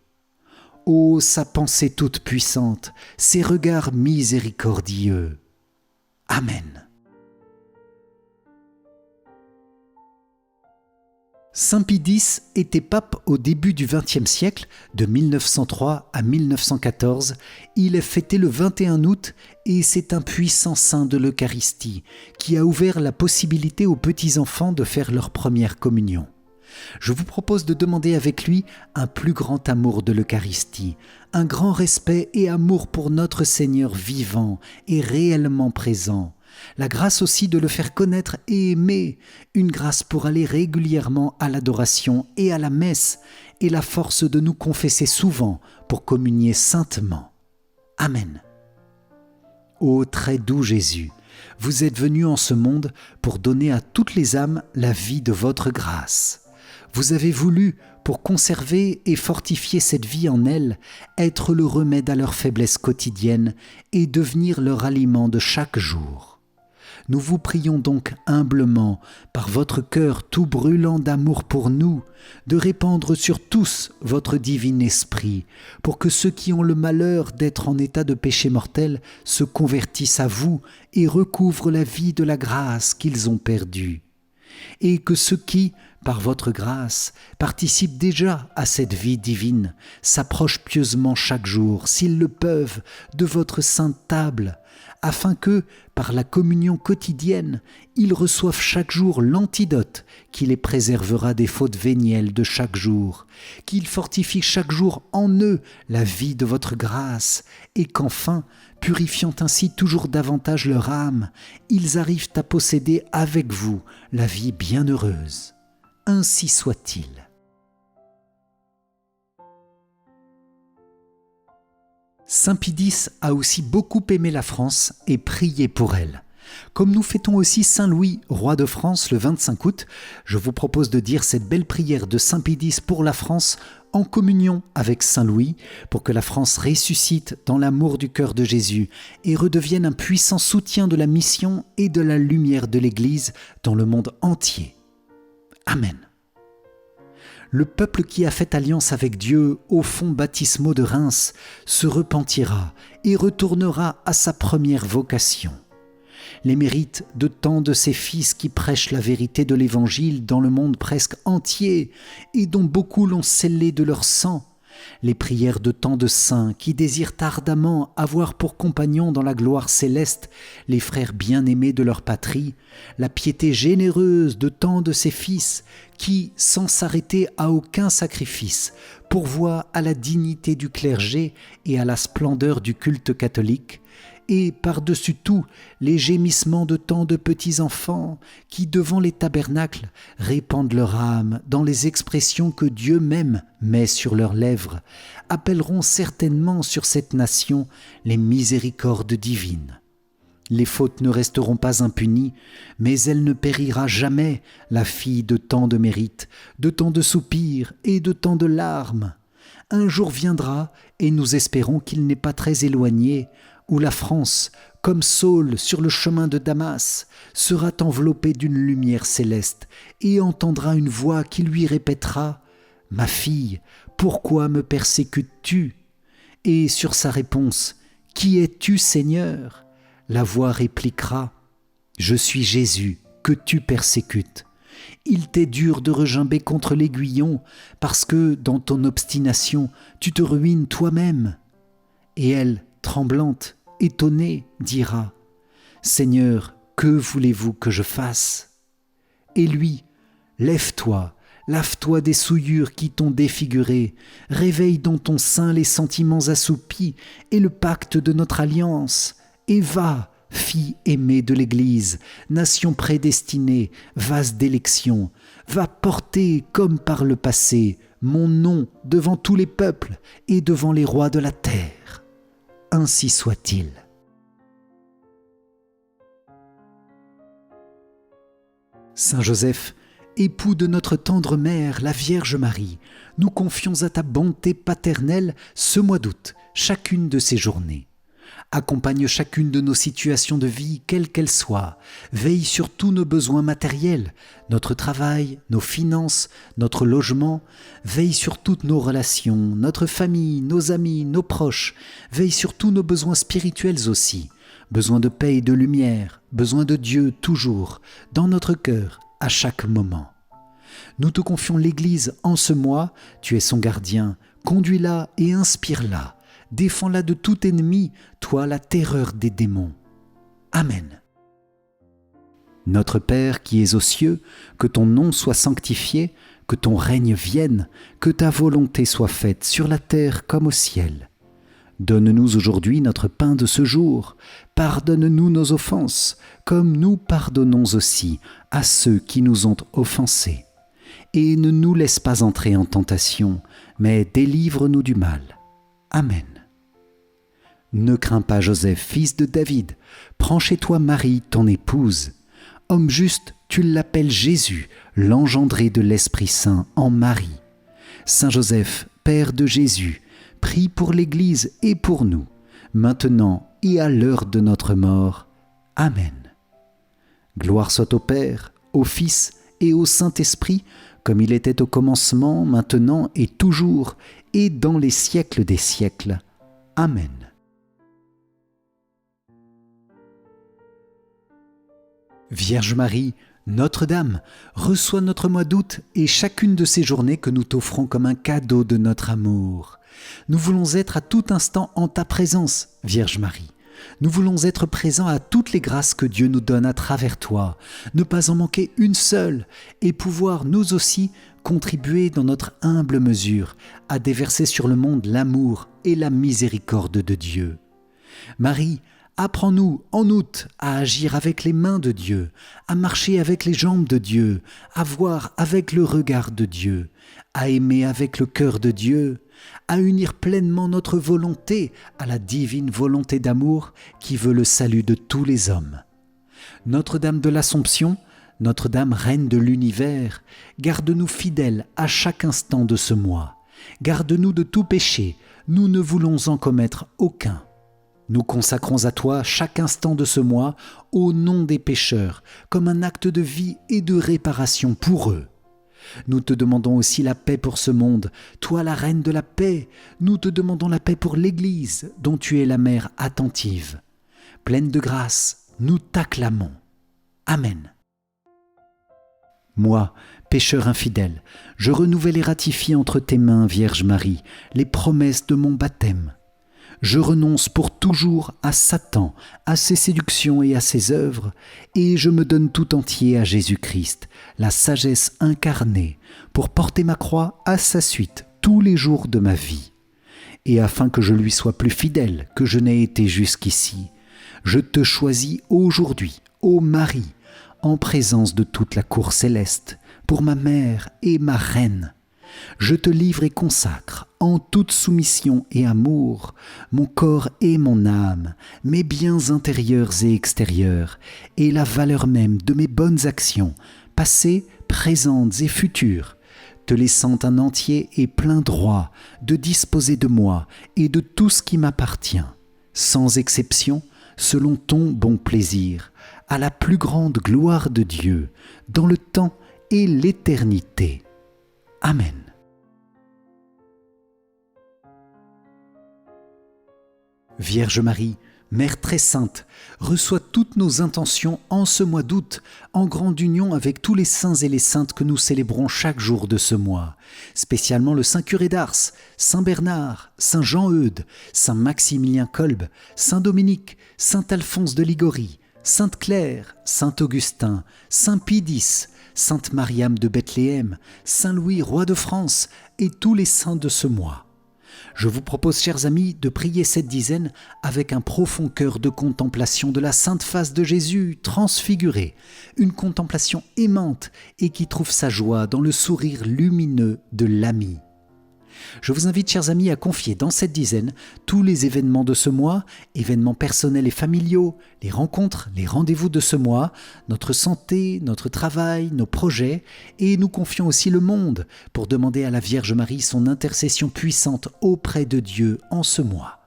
Ô sa pensée toute puissante, ses regards miséricordieux. Amen. Saint Pie X était pape au début du XXe siècle, de 1903 à 1914. Il est fêté le 21 août et c'est un puissant saint de l'Eucharistie qui a ouvert la possibilité aux petits-enfants de faire leur première communion. Je vous propose de demander avec lui un plus grand amour de l'Eucharistie, un grand respect et amour pour notre Seigneur vivant et réellement présent. La grâce aussi de le faire connaître et aimer, une grâce pour aller régulièrement à l'adoration et à la messe, et la force de nous confesser souvent pour communier saintement. Amen. Ô très doux Jésus, vous êtes venu en ce monde pour donner à toutes les âmes la vie de votre grâce. Vous avez voulu, pour conserver et fortifier cette vie en elles, être le remède à leur faiblesse quotidienne et devenir leur aliment de chaque jour. Nous vous prions donc humblement, par votre cœur tout brûlant d'amour pour nous, de répandre sur tous votre divin esprit, pour que ceux qui ont le malheur d'être en état de péché mortel se convertissent à vous et recouvrent la vie de la grâce qu'ils ont perdue. Et que ceux qui, par votre grâce, participent déjà à cette vie divine, s'approchent pieusement chaque jour, s'ils le peuvent, de votre sainte table, afin que, par la communion quotidienne, ils reçoivent chaque jour l'antidote qui les préservera des fautes vénielles de chaque jour, qu'ils fortifient chaque jour en eux la vie de votre grâce, et qu'enfin, purifiant ainsi toujours davantage leur âme, ils arrivent à posséder avec vous la vie bienheureuse. Ainsi soit-il. Saint Pie X a aussi beaucoup aimé la France et prié pour elle. Comme nous fêtons aussi Saint Louis, roi de France, le 25 août, je vous propose de dire cette belle prière de Saint Pie X pour la France en communion avec Saint Louis, pour que la France ressuscite dans l'amour du cœur de Jésus et redevienne un puissant soutien de la mission et de la lumière de l'Église dans le monde entier. Amen. Le peuple qui a fait alliance avec Dieu au fond baptismaux de Reims se repentira et retournera à sa première vocation. Les mérites de tant de ces fils qui prêchent la vérité de l'Évangile dans le monde presque entier et dont beaucoup l'ont scellé de leur sang, les prières de tant de saints qui désirent ardemment avoir pour compagnons dans la gloire céleste les frères bien-aimés de leur patrie, la piété généreuse de tant de ces fils qui, sans s'arrêter à aucun sacrifice, pourvoient à la dignité du clergé et à la splendeur du culte catholique, et par-dessus tout les gémissements de tant de petits enfants qui, devant les tabernacles, répandent leur âme dans les expressions que Dieu même met sur leurs lèvres, appelleront certainement sur cette nation les miséricordes divines. Les fautes ne resteront pas impunies, mais elle ne périra jamais, la fille de tant de mérites, de tant de soupirs et de tant de larmes. Un jour viendra, et nous espérons qu'il n'est pas très éloigné, où la France, comme Saul sur le chemin de Damas, sera enveloppée d'une lumière céleste et entendra une voix qui lui répétera « Ma fille, pourquoi me persécutes-tu » Et sur sa réponse, Qui es-tu, Seigneur ? La voix répliquera, je suis Jésus que tu persécutes. Il t'est dur de regimber contre l'aiguillon parce que, dans ton obstination, tu te ruines toi-même. Et elle, tremblante, étonnée, dira, Seigneur, que voulez-vous que je fasse ? Et lui, lève-toi, lave-toi des souillures qui t'ont défiguré, réveille dans ton sein les sentiments assoupis et le pacte de notre alliance, et va, fille aimée de l'Église, nation prédestinée, vase d'élection, va porter, comme par le passé, mon nom devant tous les peuples et devant les rois de la terre. Ainsi soit-il. Saint Joseph, époux de notre tendre mère, la Vierge Marie, nous confions à ta bonté paternelle ce mois d'août, chacune de ces journées. Accompagne chacune de nos situations de vie, quelles qu'elles soient. Veille sur tous nos besoins matériels, notre travail, nos finances, notre logement. Veille sur toutes nos relations, notre famille, nos amis, nos proches. Veille sur tous nos besoins spirituels aussi. Besoin de paix et de lumière, besoin de Dieu toujours, dans notre cœur, à chaque moment. Nous te confions l'Église en ce mois, tu es son gardien, conduis-la et inspire-la. Défends-la de tout ennemi, toi la terreur des démons. Amen. Notre Père qui es aux cieux, que ton nom soit sanctifié, que ton règne vienne, que ta volonté soit faite sur la terre comme au ciel. Donne-nous aujourd'hui notre pain de ce jour. Pardonne-nous nos offenses, comme nous pardonnons aussi à ceux qui nous ont offensés. Et ne nous laisse pas entrer en tentation, mais délivre-nous du mal. Amen. Ne crains pas, Joseph, fils de David. Prends chez toi Marie, ton épouse. Homme juste, tu l'appelles Jésus, l'engendré de l'Esprit Saint en Marie. Saint Joseph, Père de Jésus, prie pour l'Église et pour nous, maintenant et à l'heure de notre mort. Amen. Gloire soit au Père, au Fils et au Saint-Esprit, comme il était au commencement, maintenant et toujours, et dans les siècles des siècles. Amen. Vierge Marie, Notre-Dame, reçois notre mois d'août et chacune de ces journées que nous t'offrons comme un cadeau de notre amour. Nous voulons être à tout instant en ta présence, Vierge Marie. Nous voulons être présents à toutes les grâces que Dieu nous donne à travers toi, ne pas en manquer une seule et pouvoir nous aussi contribuer dans notre humble mesure à déverser sur le monde l'amour et la miséricorde de Dieu. Marie, apprends-nous en août à agir avec les mains de Dieu, à marcher avec les jambes de Dieu, à voir avec le regard de Dieu, à aimer avec le cœur de Dieu, à unir pleinement notre volonté à la divine volonté d'amour qui veut le salut de tous les hommes. Notre-Dame de l'Assomption, Notre-Dame Reine de l'Univers, garde-nous fidèles à chaque instant de ce mois. Garde-nous de tout péché, nous ne voulons en commettre aucun. Nous consacrons à toi chaque instant de ce mois au nom des pécheurs, comme un acte de vie et de réparation pour eux. Nous te demandons aussi la paix pour ce monde, toi la reine de la paix. Nous te demandons la paix pour l'Église, dont tu es la mère attentive. Pleine de grâce, nous t'acclamons. Amen. Moi, pécheur infidèle, je renouvelle et ratifie entre tes mains, Vierge Marie, les promesses de mon baptême. Je renonce pour toujours à Satan, à ses séductions et à ses œuvres, et je me donne tout entier à Jésus-Christ, la sagesse incarnée, pour porter ma croix à sa suite tous les jours de ma vie. Et afin que je lui sois plus fidèle que je n'ai été jusqu'ici, je te choisis aujourd'hui, ô Marie, en présence de toute la cour céleste, pour ma mère et ma reine. Je te livre et consacre, en toute soumission et amour, mon corps et mon âme, mes biens intérieurs et extérieurs, et la valeur même de mes bonnes actions, passées, présentes et futures, te laissant un entier et plein droit de disposer de moi et de tout ce qui m'appartient, sans exception, selon ton bon plaisir, à la plus grande gloire de Dieu, dans le temps et l'éternité. Amen. Vierge Marie, Mère très sainte, reçois toutes nos intentions en ce mois d'août, en grande union avec tous les saints et les saintes que nous célébrons chaque jour de ce mois, spécialement le Saint Curé d'Ars, Saint Bernard, Saint Jean-Eudes, Saint Maximilien Kolb, Saint Dominique, Saint Alphonse de Ligorie, Sainte Claire, Saint Augustin, Saint Pie X, Sainte Mariam de Bethléem, Saint Louis, roi de France, et tous les saints de ce mois. Je vous propose, chers amis, de prier cette dizaine avec un profond cœur de contemplation de la sainte face de Jésus transfiguré, une contemplation aimante et qui trouve sa joie dans le sourire lumineux de l'ami. Je vous invite, chers amis, à confier dans cette dizaine tous les événements de ce mois, événements personnels et familiaux, les rencontres, les rendez-vous de ce mois, notre santé, notre travail, nos projets, et nous confions aussi le monde pour demander à la Vierge Marie son intercession puissante auprès de Dieu en ce mois.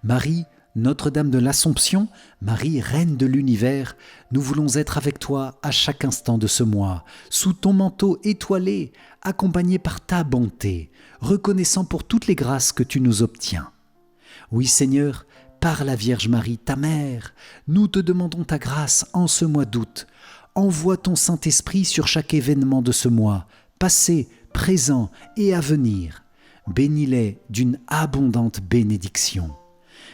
Marie, Notre-Dame de l'Assomption, Marie, Reine de l'Univers, nous voulons être avec toi à chaque instant de ce mois, sous ton manteau étoilé, accompagné par ta bonté, reconnaissant pour toutes les grâces que tu nous obtiens. Oui Seigneur, par la Vierge Marie, ta mère, nous te demandons ta grâce en ce mois d'août. Envoie ton Saint-Esprit sur chaque événement de ce mois, passé, présent et à venir. Bénis-les d'une abondante bénédiction.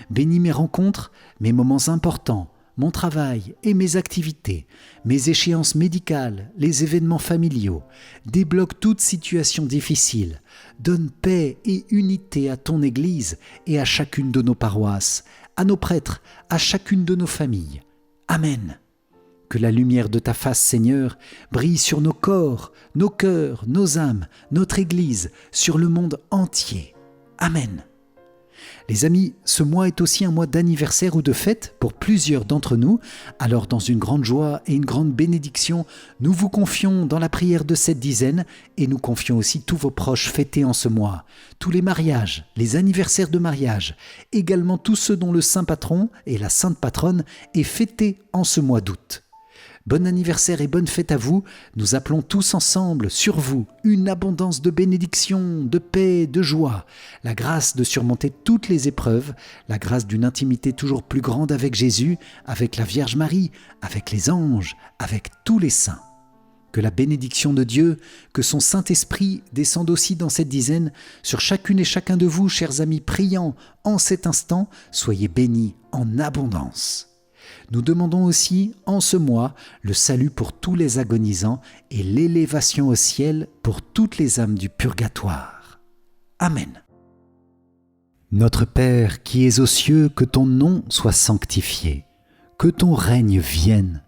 Bénis mes rencontres, mes moments importants, mon travail et mes activités, mes échéances médicales, les événements familiaux. Débloque toute situation difficile. Donne paix et unité à ton Église et à chacune de nos paroisses, à nos prêtres, à chacune de nos familles. Amen. Que la lumière de ta face, Seigneur, brille sur nos corps, nos cœurs, nos âmes, notre Église, sur le monde entier. Amen. Les amis, ce mois est aussi un mois d'anniversaire ou de fête pour plusieurs d'entre nous. Alors dans une grande joie et une grande bénédiction, nous vous confions dans la prière de cette dizaine et nous confions aussi tous vos proches fêtés en ce mois. Tous les mariages, les anniversaires de mariage, également tous ceux dont le saint patron et la sainte patronne est fêté en ce mois d'août. Bon anniversaire et bonne fête à vous. Nous appelons tous ensemble sur vous une abondance de bénédictions, de paix, de joie, la grâce de surmonter toutes les épreuves, la grâce d'une intimité toujours plus grande avec Jésus, avec la Vierge Marie, avec les anges, avec tous les saints. Que la bénédiction de Dieu, que son Saint-Esprit descende aussi dans cette dizaine sur chacune et chacun de vous, chers amis priants, en cet instant, soyez bénis en abondance. Nous demandons aussi, en ce mois, le salut pour tous les agonisants et l'élévation au ciel pour toutes les âmes du purgatoire. Amen. Notre Père qui es aux cieux, que ton nom soit sanctifié, que ton règne vienne,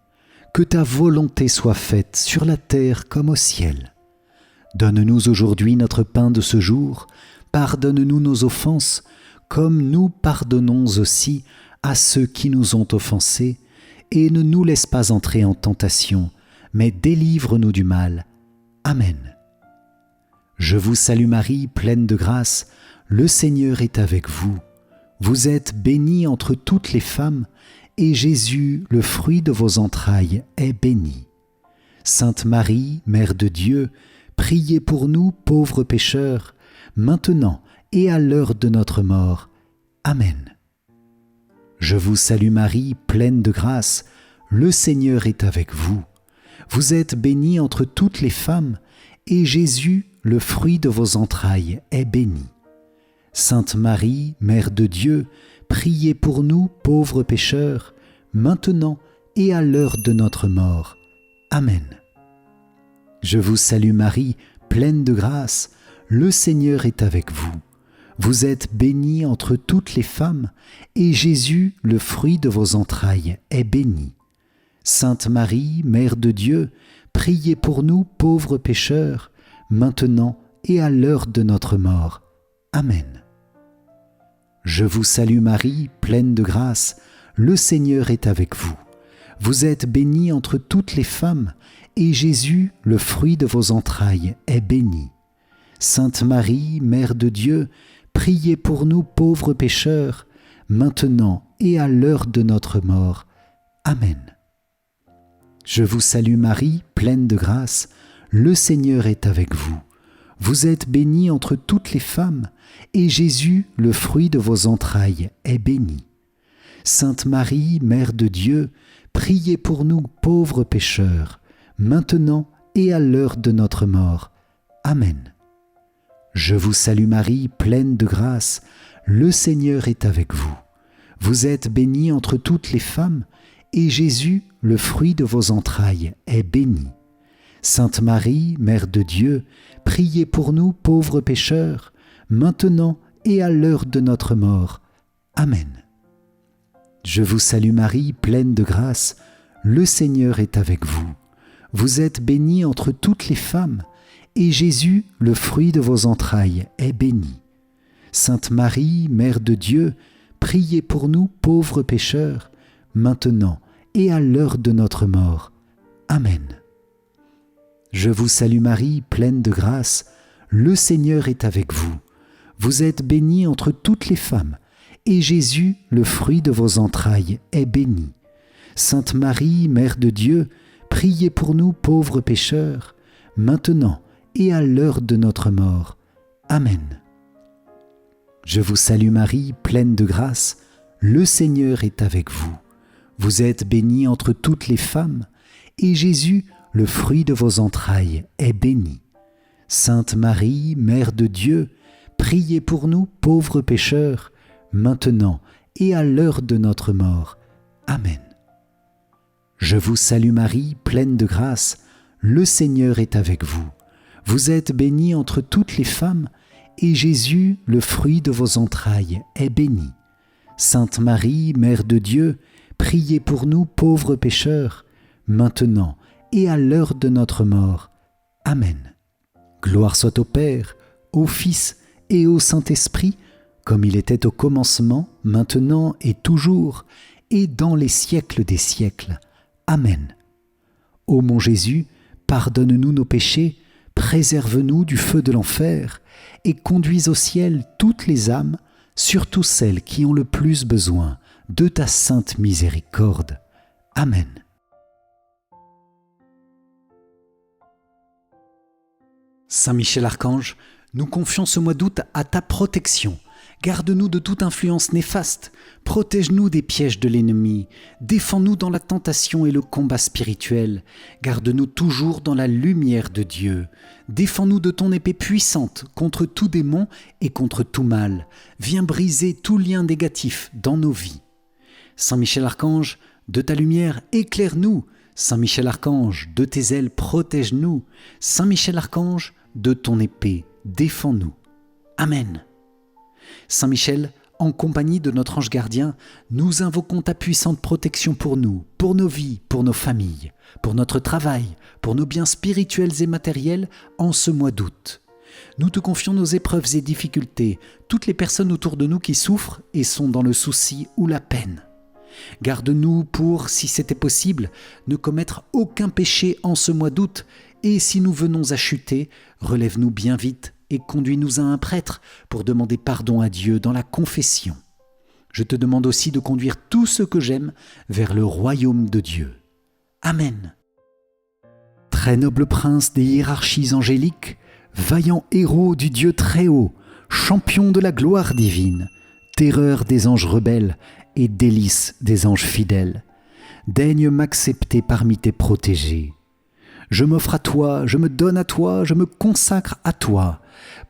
que ta volonté soit faite sur la terre comme au ciel. Donne-nous aujourd'hui notre pain de ce jour, pardonne-nous nos offenses, comme nous pardonnons aussi à ceux qui nous ont offensés, et ne nous laisse pas entrer en tentation, mais délivre-nous du mal. Amen. Je vous salue Marie, pleine de grâce, le Seigneur est avec vous. Vous êtes bénie entre toutes les femmes, et Jésus, le fruit de vos entrailles, est béni. Sainte Marie, Mère de Dieu, priez pour nous pauvres pécheurs, maintenant et à l'heure de notre mort. Amen. Je vous salue Marie, pleine de grâce, le Seigneur est avec vous. Vous êtes bénie entre toutes les femmes, et Jésus, le fruit de vos entrailles, est béni. Sainte Marie, Mère de Dieu, priez pour nous pauvres pécheurs, maintenant et à l'heure de notre mort. Amen. Je vous salue Marie, pleine de grâce, le Seigneur est avec vous. Vous êtes bénie entre toutes les femmes, et Jésus, le fruit de vos entrailles, est béni. Sainte Marie, Mère de Dieu, priez pour nous pauvres pécheurs, maintenant et à l'heure de notre mort. Amen. Je vous salue Marie, pleine de grâce, le Seigneur est avec vous. Vous êtes bénie entre toutes les femmes, et Jésus, le fruit de vos entrailles, est béni. Sainte Marie, Mère de Dieu, priez pour nous pauvres pécheurs, maintenant et à l'heure de notre mort. Amen. Je vous salue Marie, pleine de grâce, le Seigneur est avec vous. Vous êtes bénie entre toutes les femmes, et Jésus, le fruit de vos entrailles, est béni. Sainte Marie, Mère de Dieu, priez pour nous pauvres pécheurs, maintenant et à l'heure de notre mort. Amen. Je vous salue Marie, pleine de grâce, le Seigneur est avec vous. Vous êtes bénie entre toutes les femmes, et Jésus, le fruit de vos entrailles, est béni. Sainte Marie, Mère de Dieu, priez pour nous pauvres pécheurs, maintenant et à l'heure de notre mort. Amen. Je vous salue Marie, pleine de grâce, le Seigneur est avec vous. Vous êtes bénie entre toutes les femmes, et Jésus, le fruit de vos entrailles, est béni. Sainte Marie, Mère de Dieu, priez pour nous pauvres pécheurs, maintenant et à l'heure de notre mort. Amen. Je vous salue Marie, pleine de grâce, le Seigneur est avec vous. Vous êtes bénie entre toutes les femmes, et Jésus, le fruit de vos entrailles, est béni. Sainte Marie, Mère de Dieu, priez pour nous pauvres pécheurs, maintenant et à l'heure de notre mort. Amen. Je vous salue Marie, pleine de grâce, le Seigneur est avec vous. Vous êtes bénie entre toutes les femmes, et Jésus, le fruit de vos entrailles, est béni. Sainte Marie, Mère de Dieu, priez pour nous pauvres pécheurs, maintenant et à l'heure de notre mort. Amen. Je vous salue Marie, pleine de grâce, le Seigneur est avec vous. Vous êtes bénie entre toutes les femmes, et Jésus, le fruit de vos entrailles, est béni. Sainte Marie, Mère de Dieu, priez pour nous pauvres pécheurs, maintenant et à l'heure de notre mort. Amen. Gloire soit au Père, au Fils et au Saint-Esprit, comme il était au commencement, maintenant et toujours, et dans les siècles des siècles. Amen. Ô mon Jésus, pardonne-nous nos péchés, préserve-nous du feu de l'enfer, et conduis au ciel toutes les âmes, surtout celles qui ont le plus besoin de ta sainte miséricorde. Amen. Saint Michel Archange, nous confions ce mois d'août à ta protection. Garde-nous de toute influence néfaste, protège-nous des pièges de l'ennemi, défends-nous dans la tentation et le combat spirituel, garde-nous toujours dans la lumière de Dieu, défends-nous de ton épée puissante contre tout démon et contre tout mal, viens briser tout lien négatif dans nos vies. Saint Michel Archange, de ta lumière éclaire-nous, Saint Michel Archange, de tes ailes protège-nous, Saint Michel Archange, de ton épée défends-nous. Amen. Saint Michel, en compagnie de notre ange gardien, nous invoquons ta puissante protection pour nous, pour nos vies, pour nos familles, pour notre travail, pour nos biens spirituels et matériels en ce mois d'août. Nous te confions nos épreuves et difficultés, toutes les personnes autour de nous qui souffrent et sont dans le souci ou la peine. Garde-nous pour, si c'était possible, ne commettre aucun péché en ce mois d'août, et si nous venons à chuter, relève-nous bien vite et conduis-nous à un prêtre pour demander pardon à Dieu dans la confession. Je te demande aussi de conduire tous ceux que j'aime vers le royaume de Dieu. Amen. Très noble prince des hiérarchies angéliques, vaillant héros du Dieu très haut, champion de la gloire divine, terreur des anges rebelles et délice des anges fidèles, daigne m'accepter parmi tes protégés. Je m'offre à toi, je me donne à toi, je me consacre à toi,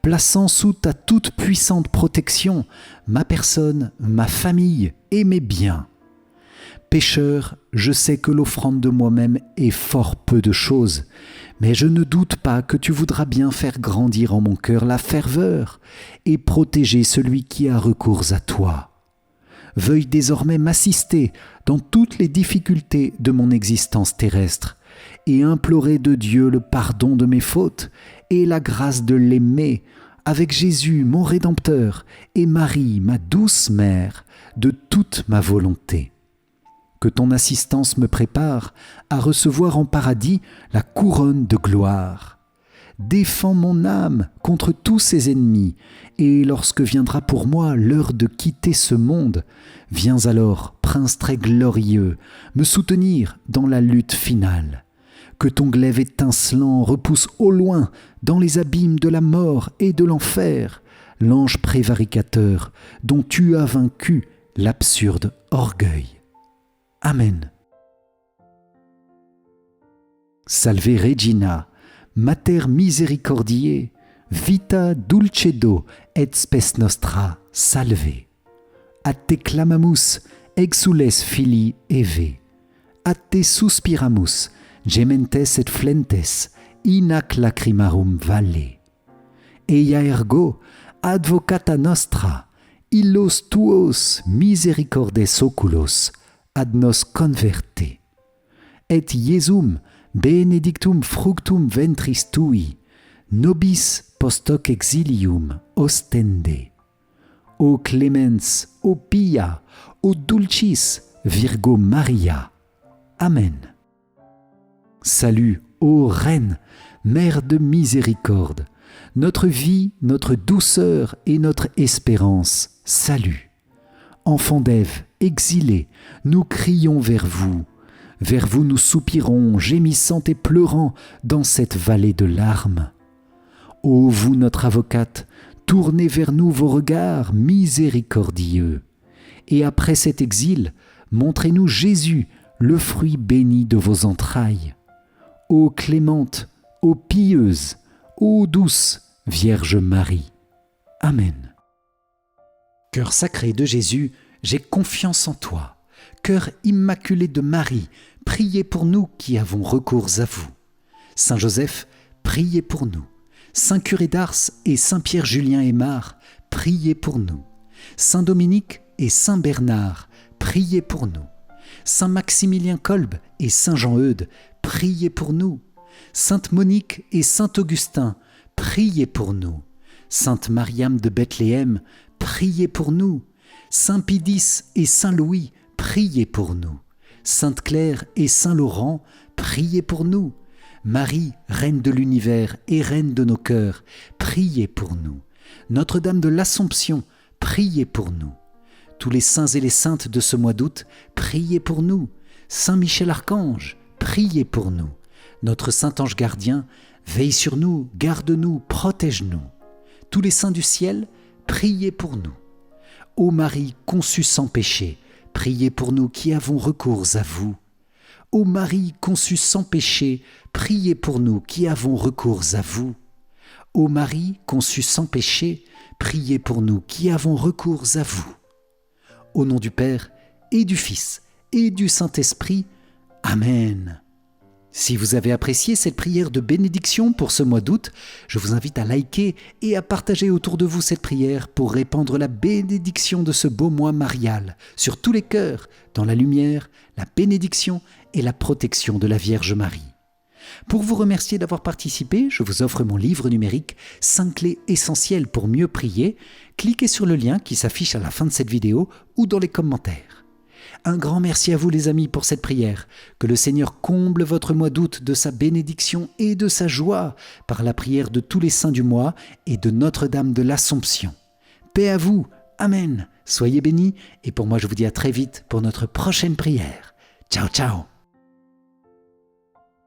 plaçant sous ta toute puissante protection ma personne, ma famille et mes biens. Pécheur, je sais que l'offrande de moi-même est fort peu de choses, mais je ne doute pas que tu voudras bien faire grandir en mon cœur la ferveur et protéger celui qui a recours à toi. Veuille désormais m'assister dans toutes les difficultés de mon existence terrestre et implorer de Dieu le pardon de mes fautes et la grâce de l'aimer avec Jésus, mon Rédempteur, et Marie, ma douce mère, de toute ma volonté. Que ton assistance me prépare à recevoir en paradis la couronne de gloire. Défends mon âme contre tous ses ennemis, et lorsque viendra pour moi l'heure de quitter ce monde, viens alors, Prince très glorieux, me soutenir dans la lutte finale. Que ton glaive étincelant repousse au loin, dans les abîmes de la mort et de l'enfer, l'ange prévaricateur dont tu as vaincu l'absurde orgueil. Amen. Salve Regina, Mater misericordiae, vita dulcedo et spes nostra, salve. A te clamamus, exules filii Eve. A te suspiramus, gementes et flentes, in ac lacrimarum valle. Eia ergo, advocata nostra, illos tuos misericordes oculos, ad nos converte. Et Iesum benedictum fructum ventris tui, nobis post hoc exilium ostende. O clemens, o pia, o dulcis Virgo Maria. Amen. Salut, ô Reine, Mère de miséricorde, notre vie, notre douceur et notre espérance, salut. Enfants d'Ève, exilés, nous crions vers vous nous soupirons, gémissant et pleurant dans cette vallée de larmes. Ô vous notre avocate, tournez vers nous vos regards miséricordieux, et après cet exil, montrez-nous Jésus, le fruit béni de vos entrailles. Ô clémente, ô pieuse, ô douce Vierge Marie. Amen. Cœur sacré de Jésus, j'ai confiance en toi. Cœur immaculé de Marie, priez pour nous qui avons recours à vous. Saint Joseph, priez pour nous. Saint Curé d'Ars et Saint Pierre Julien Aymar, priez pour nous. Saint Dominique et Saint Bernard, priez pour nous. Saint Maximilien Kolb et Saint Jean-Eudes, priez pour nous. Sainte Monique et Saint Augustin, priez pour nous. Sainte Mariam de Bethléem, priez pour nous. Saint Pidis et Saint Louis, priez pour nous. Sainte Claire et Saint Laurent, priez pour nous. Marie, Reine de l'univers et Reine de nos cœurs, priez pour nous. Notre-Dame de l'Assomption, priez pour nous. Tous les saints et les saintes de ce mois d'août, priez pour nous. Saint Michel Archange, priez pour nous. Notre Saint-Ange gardien, veille sur nous, garde-nous, protège-nous. Tous les saints du ciel, priez pour nous. Ô Marie conçue sans péché, priez pour nous qui avons recours à vous. Ô Marie conçue sans péché, priez pour nous qui avons recours à vous. Ô Marie conçue sans péché, priez pour nous qui avons recours à vous. Au nom du Père et du Fils et du Saint-Esprit. Amen. Si vous avez apprécié cette prière de bénédiction pour ce mois d'août, je vous invite à liker et à partager autour de vous cette prière pour répandre la bénédiction de ce beau mois marial sur tous les cœurs, dans la lumière, la bénédiction et la protection de la Vierge Marie. Pour vous remercier d'avoir participé, je vous offre mon livre numérique 5 clés essentielles pour mieux prier. Cliquez sur le lien qui s'affiche à la fin de cette vidéo ou dans les commentaires. Un grand merci à vous les amis pour cette prière. Que le Seigneur comble votre mois d'août de sa bénédiction et de sa joie par la prière de tous les saints du mois et de Notre-Dame de l'Assomption. Paix à vous, Amen. Soyez bénis et pour moi je vous dis à très vite pour notre prochaine prière. Ciao ciao.